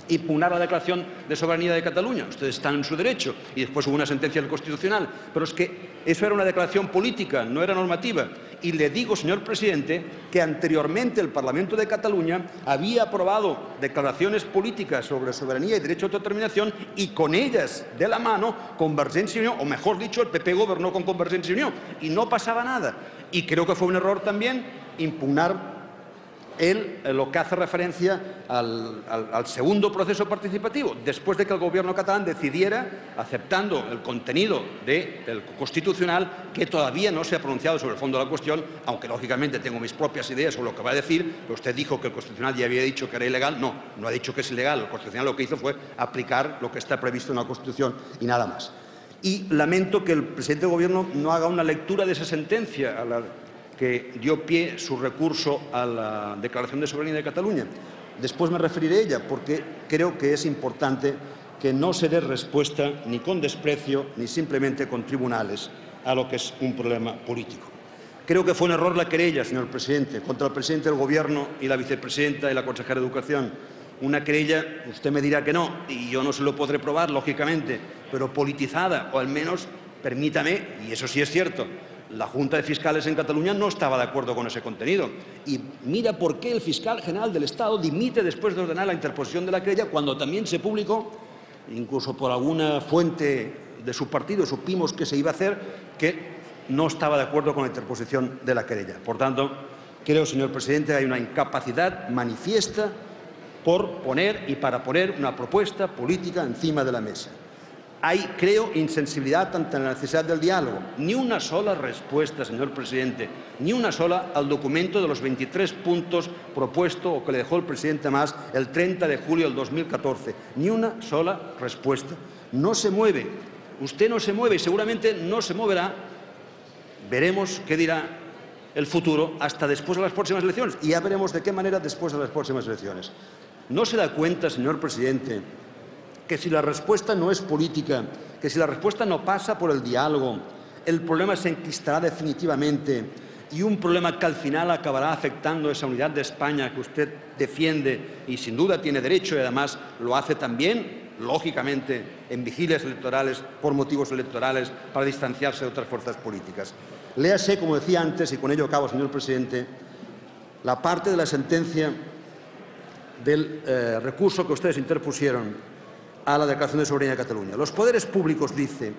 impugnar la declaración de soberanía de Cataluña. Ustedes están en su derecho y después hubo una sentencia del Constitucional. Pero es que eso era una declaración política, no era normativa. Y le digo, señor presidente, que anteriormente el Parlamento de Cataluña había aprobado declaraciones políticas sobre soberanía y derecho a autodeterminación y con ellas de la mano Convergencia y Unió, o mejor dicho, el PP gobernó con Convergencia y Unió y no pasaba nada. Y creo que fue un error también impugnar lo que hace referencia al segundo proceso participativo, después de que el Gobierno catalán decidiera, aceptando el contenido del Constitucional, que todavía no se ha pronunciado sobre el fondo de la cuestión, aunque lógicamente tengo mis propias ideas sobre lo que va a decir, pero usted dijo que el Constitucional ya había dicho que era ilegal. No, no ha dicho que es ilegal. El Constitucional lo que hizo fue aplicar lo que está previsto en la Constitución y nada más. Y lamento que el presidente del Gobierno no haga una lectura de esa sentencia que dio pie su recurso a la Declaración de Soberanía de Cataluña. Después me referiré a ella, porque creo que es importante que no se dé respuesta ni con desprecio ni simplemente con tribunales a lo que es un problema político. Creo que fue un error la querella, señor presidente, contra el presidente del Gobierno y la vicepresidenta y la consejera de Educación. Una querella, usted me dirá que no, y yo no se lo podré probar, lógicamente, pero politizada, o al menos, permítame, y eso sí es cierto, la Junta de Fiscales en Cataluña no estaba de acuerdo con ese contenido. Y mira por qué el fiscal general del Estado dimite después de ordenar la interposición de la querella, cuando también se publicó, incluso por alguna fuente de su partido, supimos que se iba a hacer, que no estaba de acuerdo con la interposición de la querella. Por tanto, creo, señor presidente, hay una incapacidad manifiesta por poner y para poner una propuesta política encima de la mesa. Hay, creo, insensibilidad ante la necesidad del diálogo. Ni una sola respuesta, señor presidente, ni una sola al documento de los 23 puntos propuesto o que le dejó el presidente Mas el 30 de julio del 2014. Ni una sola respuesta. No se mueve. Usted no se mueve y seguramente no se moverá. Veremos qué dirá el futuro hasta después de las próximas elecciones. Y ya veremos de qué manera después de las próximas elecciones. ¿No se da cuenta, señor presidente, que si la respuesta no es política, que si la respuesta no pasa por el diálogo, el problema se enquistará definitivamente y un problema que al final acabará afectando esa unidad de España que usted defiende y sin duda tiene derecho y además lo hace también, lógicamente, en vigilias electorales, por motivos electorales, para distanciarse de otras fuerzas políticas? Léase, como decía antes, y con ello acabo, señor presidente, la parte de la sentencia del recurso que ustedes interpusieron a la Declaración de Soberanía de Cataluña. Los poderes públicos, dice,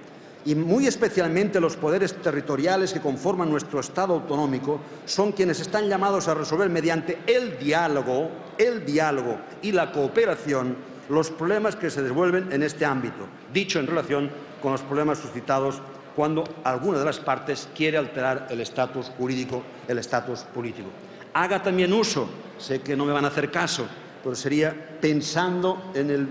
y muy especialmente los poderes territoriales que conforman nuestro Estado autonómico, son quienes están llamados a resolver mediante el diálogo y la cooperación los problemas que se desenvuelven en este ámbito, dicho en relación con los problemas suscitados cuando alguna de las partes quiere alterar el estatus jurídico, el estatus político. Haga también uso, sé que no me van a hacer caso, pero sería pensando en el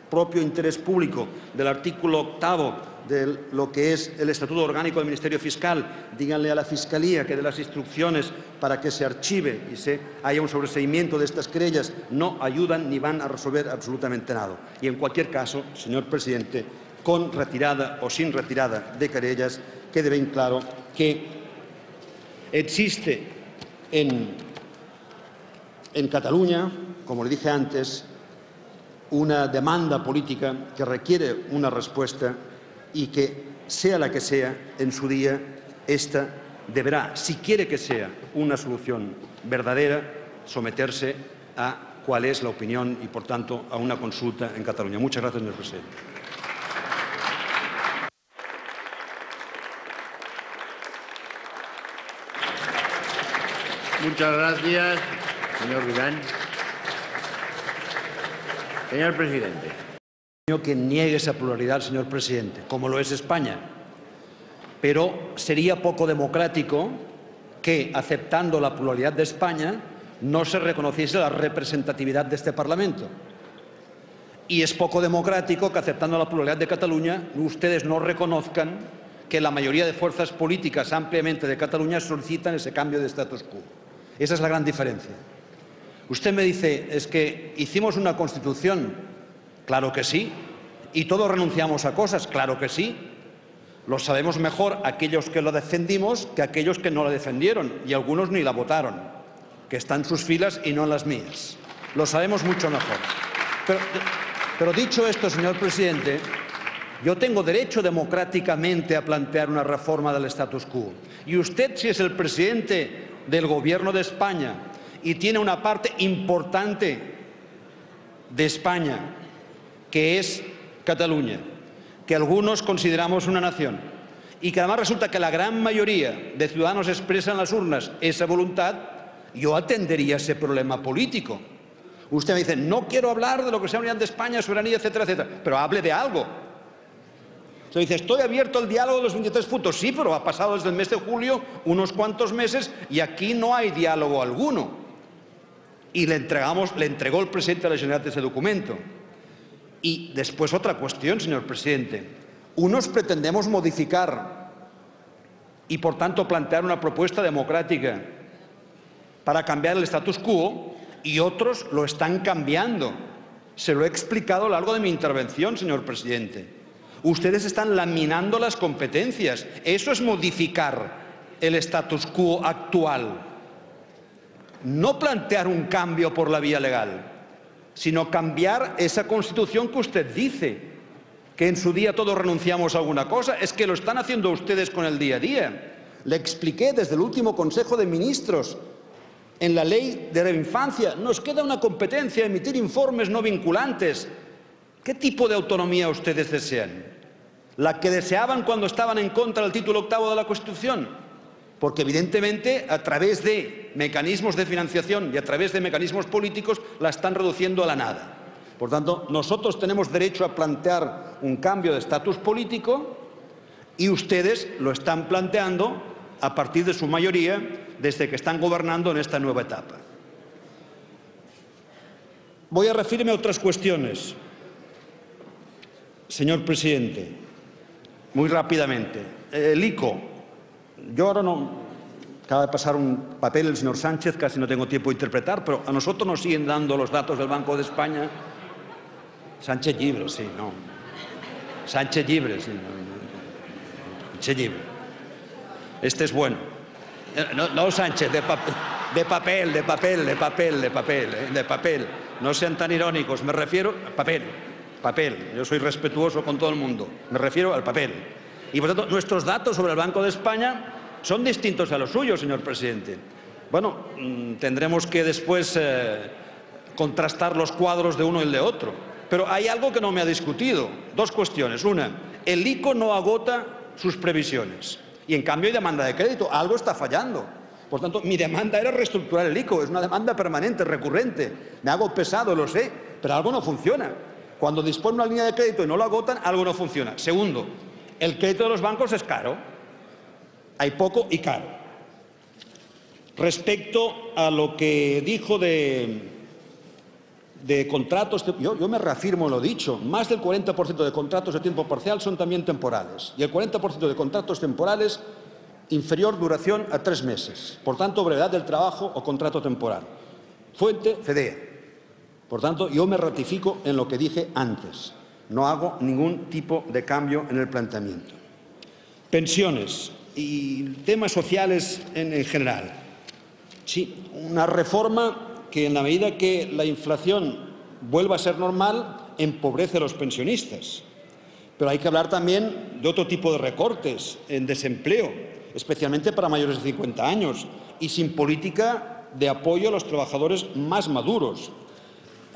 propio interés público del artículo 8 de lo que es el Estatuto Orgánico del Ministerio Fiscal. Díganle a la Fiscalía que de las instrucciones para que se archive y haya un sobreseimiento de estas querellas no ayudan ni van a resolver absolutamente nada. Y en cualquier caso, señor presidente, con retirada o sin retirada de querellas, quede bien claro que existe en Cataluña, como le dije antes, una demanda política que requiere una respuesta y que, sea la que sea, en su día, esta deberá, si quiere que sea una solución verdadera, someterse a cuál es la opinión y, por tanto, a una consulta en Cataluña. Muchas gracias, señor presidente. Muchas gracias, señor Vidal. Señor presidente. Que niegue esa pluralidad, señor presidente, como lo es España. Pero sería poco democrático que, aceptando la pluralidad de España, no se reconociese la representatividad de este Parlamento. Y es poco democrático que, aceptando la pluralidad de Cataluña, ustedes no reconozcan que la mayoría de fuerzas políticas ampliamente de Cataluña solicitan ese cambio de status quo. Esa es la gran diferencia. Usted me dice, es que hicimos una Constitución. Claro que sí. ¿Y todos renunciamos a cosas? Claro que sí. Lo sabemos mejor aquellos que lo defendimos que aquellos que no la defendieron, y algunos ni la votaron, que está en sus filas y no en las mías. Lo sabemos mucho mejor. Pero dicho esto, señor presidente, yo tengo derecho democráticamente a plantear una reforma del status quo. Y usted, si es el presidente del Gobierno de España y tiene una parte importante de España, que es Cataluña, que algunos consideramos una nación, y que además resulta que la gran mayoría de ciudadanos expresa en las urnas esa voluntad, yo atendería ese problema político. Usted me dice, no quiero hablar de lo que sea unidad de España, soberanía, etcétera, etcétera, pero hable de algo. Usted dice, estoy abierto al diálogo de los 23 puntos. Sí, pero ha pasado desde el mes de julio unos cuantos meses y aquí no hay diálogo alguno. Y le entregó el presidente de la Generalitat ese documento. Y después otra cuestión, señor presidente. Unos pretendemos modificar y, por tanto, plantear una propuesta democrática para cambiar el status quo y otros lo están cambiando. Se lo he explicado a lo largo de mi intervención, señor presidente. Ustedes están laminando las competencias. Eso es modificar el status quo actual. No plantear un cambio por la vía legal, sino cambiar esa Constitución que usted dice, que en su día todos renunciamos a alguna cosa. Es que lo están haciendo ustedes con el día a día. Le expliqué desde el último Consejo de Ministros, en la Ley de la Infancia, nos queda una competencia, emitir informes no vinculantes. ¿Qué tipo de autonomía ustedes desean? ¿La que deseaban cuando estaban en contra del título 8º de la Constitución? Porque, evidentemente, a través de mecanismos de financiación y a través de mecanismos políticos la están reduciendo a la nada. Por tanto, nosotros tenemos derecho a plantear un cambio de estatus político y ustedes lo están planteando a partir de su mayoría desde que están gobernando en esta nueva etapa. Voy a referirme a otras cuestiones, señor presidente, muy rápidamente. El ICO. Yo ahora no, acaba de pasar un papel el señor Sánchez, casi no tengo tiempo de interpretar, pero a nosotros nos siguen dando los datos del Banco de España. Sánchez Llibre, sí, no. Sánchez Llibre, sí. Sánchez Llibre. Este es bueno. No Sánchez, de papel. No sean tan irónicos, me refiero a papel. Yo soy respetuoso con todo el mundo. Me refiero al papel. Y, por tanto, nuestros datos sobre el Banco de España son distintos a los suyos, señor presidente. Bueno, tendremos que después contrastar los cuadros de uno y el de otro. Pero hay algo que no me ha discutido. Dos cuestiones. Una, el ICO no agota sus previsiones. Y, en cambio, hay demanda de crédito. Algo está fallando. Por tanto, mi demanda era reestructurar el ICO. Es una demanda permanente, recurrente. Me hago pesado, lo sé, pero algo no funciona. Cuando disponen una línea de crédito y no la agotan, algo no funciona. Segundo, el crédito de los bancos es caro. Hay poco y caro. Respecto a lo que dijo de contratos, yo me reafirmo en lo dicho. Más del 40% de contratos de tiempo parcial son también temporales. Y el 40% de contratos temporales, inferior duración a 3 meses. Por tanto, brevedad del trabajo o contrato temporal. Fuente, FEDEA. Por tanto, yo me ratifico en lo que dije antes. No hago ningún tipo de cambio en el planteamiento. Pensiones y temas sociales en general. Sí, una reforma que, en la medida que la inflación vuelva a ser normal, empobrece a los pensionistas. Pero hay que hablar también de otro tipo de recortes en desempleo, especialmente para mayores de 50 años, y sin política de apoyo a los trabajadores más maduros.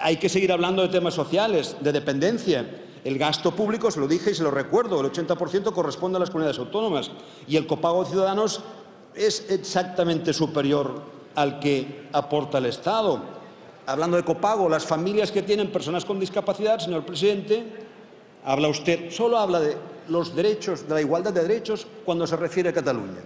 Hay que seguir hablando de temas sociales, de dependencia. El gasto público, se lo dije y se lo recuerdo, el 80% corresponde a las comunidades autónomas y el copago de ciudadanos es exactamente superior al que aporta el Estado. Hablando de copago, las familias que tienen personas con discapacidad, señor presidente, solo habla de los derechos, de la igualdad de derechos cuando se refiere a Cataluña.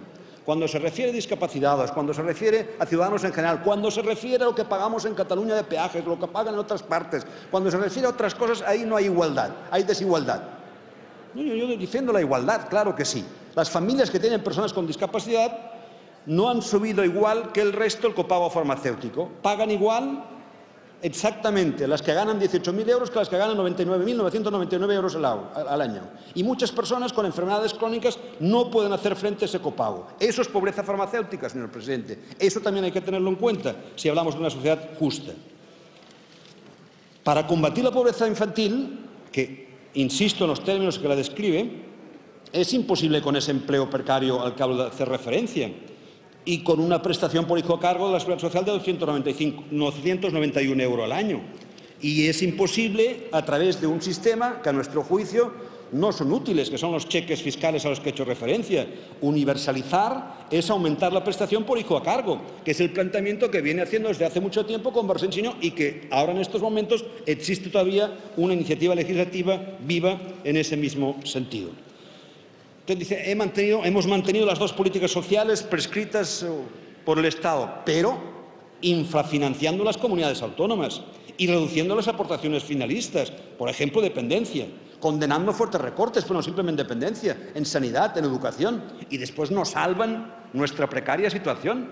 Cuando se refiere a discapacitados, cuando se refiere a ciudadanos en general, cuando se refiere a lo que pagamos en Cataluña de peajes, lo que pagan en otras partes, cuando se refiere a otras cosas, ahí no hay igualdad, hay desigualdad. Yo defiendo la igualdad, claro que sí. Las familias que tienen personas con discapacidad no han subido igual que el resto el copago farmacéutico. Pagan igual exactamente las que ganan 18.000 euros que las que ganan 99.999 euros al año. Y muchas personas con enfermedades crónicas no pueden hacer frente a ese copago. Eso es pobreza farmacéutica, señor presidente. Eso también hay que tenerlo en cuenta si hablamos de una sociedad justa. Para combatir la pobreza infantil, que insisto en los términos que la describe, es imposible con ese empleo precario al que acabo de hacer referencia y con una prestación por hijo a cargo de la Seguridad Social de 991 euros al año. Y es imposible a través de un sistema que, a nuestro juicio, no son útiles, que son los cheques fiscales a los que he hecho referencia. Universalizar es aumentar la prestación por hijo a cargo, que es el planteamiento que viene haciendo desde hace mucho tiempo Convergencia y Unió y que ahora en estos momentos existe todavía una iniciativa legislativa viva en ese mismo sentido. Usted dice, hemos mantenido las dos políticas sociales prescritas por el Estado, pero infrafinanciando las comunidades autónomas y reduciendo las aportaciones finalistas, por ejemplo, dependencia, condenando fuertes recortes, pero no simplemente dependencia, en sanidad, en educación, y después nos salvan nuestra precaria situación.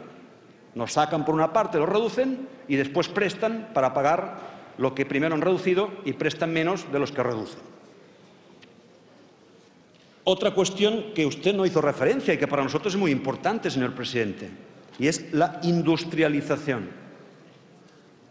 Nos sacan por una parte, lo reducen y después prestan para pagar lo que primero han reducido y prestan menos de los que reducen. Otra cuestión que usted no hizo referencia y que para nosotros es muy importante, señor presidente, y es la industrialización.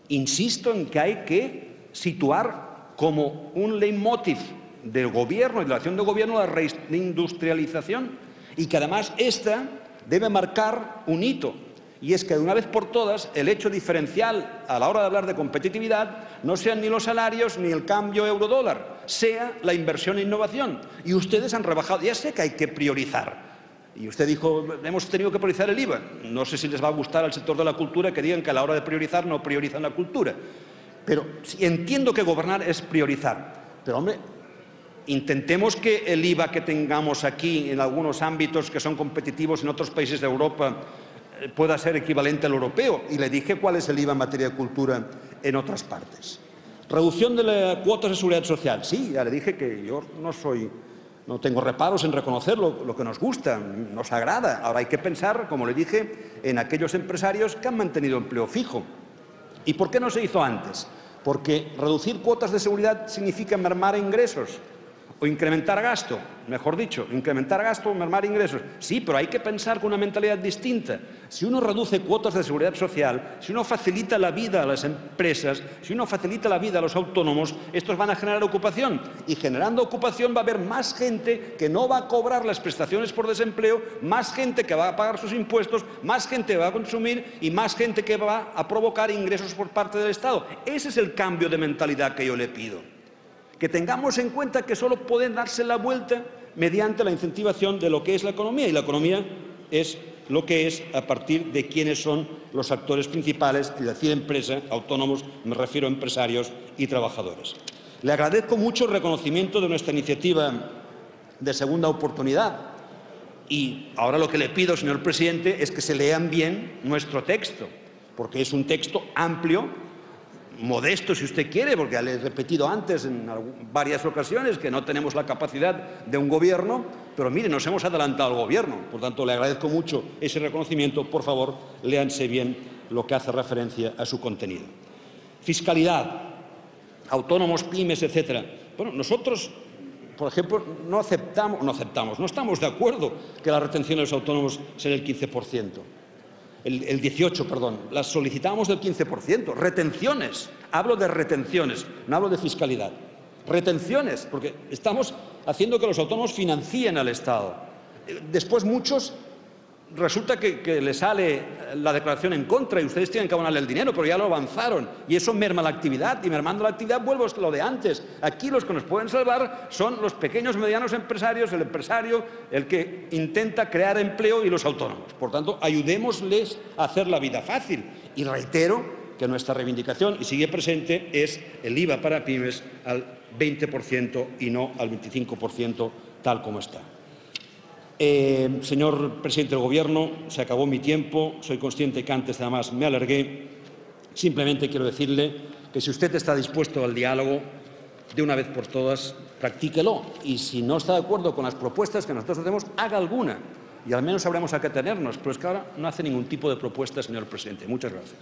Insisto en que hay que situar como un leitmotiv del Gobierno y de la acción de Gobierno la reindustrialización y que además esta debe marcar un hito. Y es que de una vez por todas el hecho diferencial a la hora de hablar de competitividad no sean ni los salarios ni el cambio euro-dólar, sea la inversión e innovación. Y ustedes han rebajado, ya sé que hay que priorizar. Y usted dijo, hemos tenido que priorizar el IVA. No sé si les va a gustar al sector de la cultura que digan que a la hora de priorizar no priorizan la cultura. Pero entiendo que gobernar es priorizar. Pero, hombre, intentemos que el IVA que tengamos aquí en algunos ámbitos que son competitivos en otros países de Europa pueda ser equivalente al europeo. Y le dije cuál es el IVA en materia de cultura en otras partes. Reducción de las cuotas de seguridad social. Sí, ya le dije que yo no tengo reparos en reconocer lo que nos gusta, nos agrada. Ahora hay que pensar, como le dije, en aquellos empresarios que han mantenido empleo fijo. ¿Y por qué no se hizo antes? Porque reducir cuotas de seguridad significa mermar ingresos o incrementar gasto, mejor dicho, incrementar gasto o mermar ingresos. Sí, pero hay que pensar con una mentalidad distinta. Si uno reduce cuotas de seguridad social, si uno facilita la vida a las empresas, si uno facilita la vida a los autónomos, estos van a generar ocupación. Y generando ocupación va a haber más gente que no va a cobrar las prestaciones por desempleo, más gente que va a pagar sus impuestos, más gente va a consumir y más gente que va a provocar ingresos por parte del Estado. Ese es el cambio de mentalidad que yo le pido. Que tengamos en cuenta que solo pueden darse la vuelta mediante la incentivación de lo que es la economía, y la economía es lo que es a partir de quiénes son los actores principales, es decir, empresa, autónomos, me refiero a empresarios y trabajadores. Le agradezco mucho el reconocimiento de nuestra iniciativa de segunda oportunidad y ahora lo que le pido, señor presidente, es que se lean bien nuestro texto, porque es un texto amplio, modesto si usted quiere, porque ya le he repetido antes en varias ocasiones que no tenemos la capacidad de un gobierno, pero mire, nos hemos adelantado al gobierno. Por tanto, le agradezco mucho ese reconocimiento. Por favor, léanse bien lo que hace referencia a su contenido. Fiscalidad, autónomos, pymes, etcétera. Bueno, nosotros, por ejemplo, no estamos de acuerdo que la retención de los autónomos sea el 15%. El 18, perdón, las solicitábamos del 15%, retenciones, hablo de retenciones, no hablo de fiscalidad, retenciones, porque estamos haciendo que los autónomos financien al Estado. Después muchos resulta que le sale la declaración en contra y ustedes tienen que abonarle el dinero, pero ya lo avanzaron y eso merma la actividad y mermando la actividad vuelvo a lo de antes. Aquí los que nos pueden salvar son los pequeños y medianos empresarios, el empresario, el que intenta crear empleo y los autónomos. Por tanto, ayudémosles a hacer la vida fácil. Y reitero que nuestra reivindicación, y sigue presente, es el IVA para pymes al 20% y no al 25% tal como está. Señor presidente del Gobierno, se acabó mi tiempo. Soy consciente que antes además me alargué. Simplemente quiero decirle que si usted está dispuesto al diálogo, de una vez por todas, practíquelo. Y si no está de acuerdo con las propuestas que nosotros hacemos, haga alguna. Y al menos sabremos a qué tenernos. Pero es que ahora no hace ningún tipo de propuesta, señor presidente. Muchas gracias.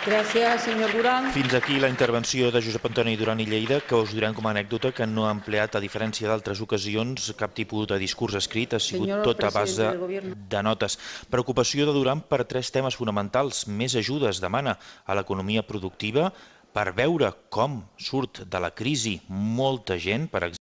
Gràcies, senyor Duran. Fins aquí la intervenció de Josep Antoni Duran i Lleida, que us direm com a anècdota que no ha empleat, a diferència d'altres ocasions, cap tipus de discurs escrit, ha sigut tot a base de notes. Preocupació de Duran per 3 temes fonamentals. Més ajudes demana a l'economia productiva per veure com surt de la crisi molta gent, per exemple,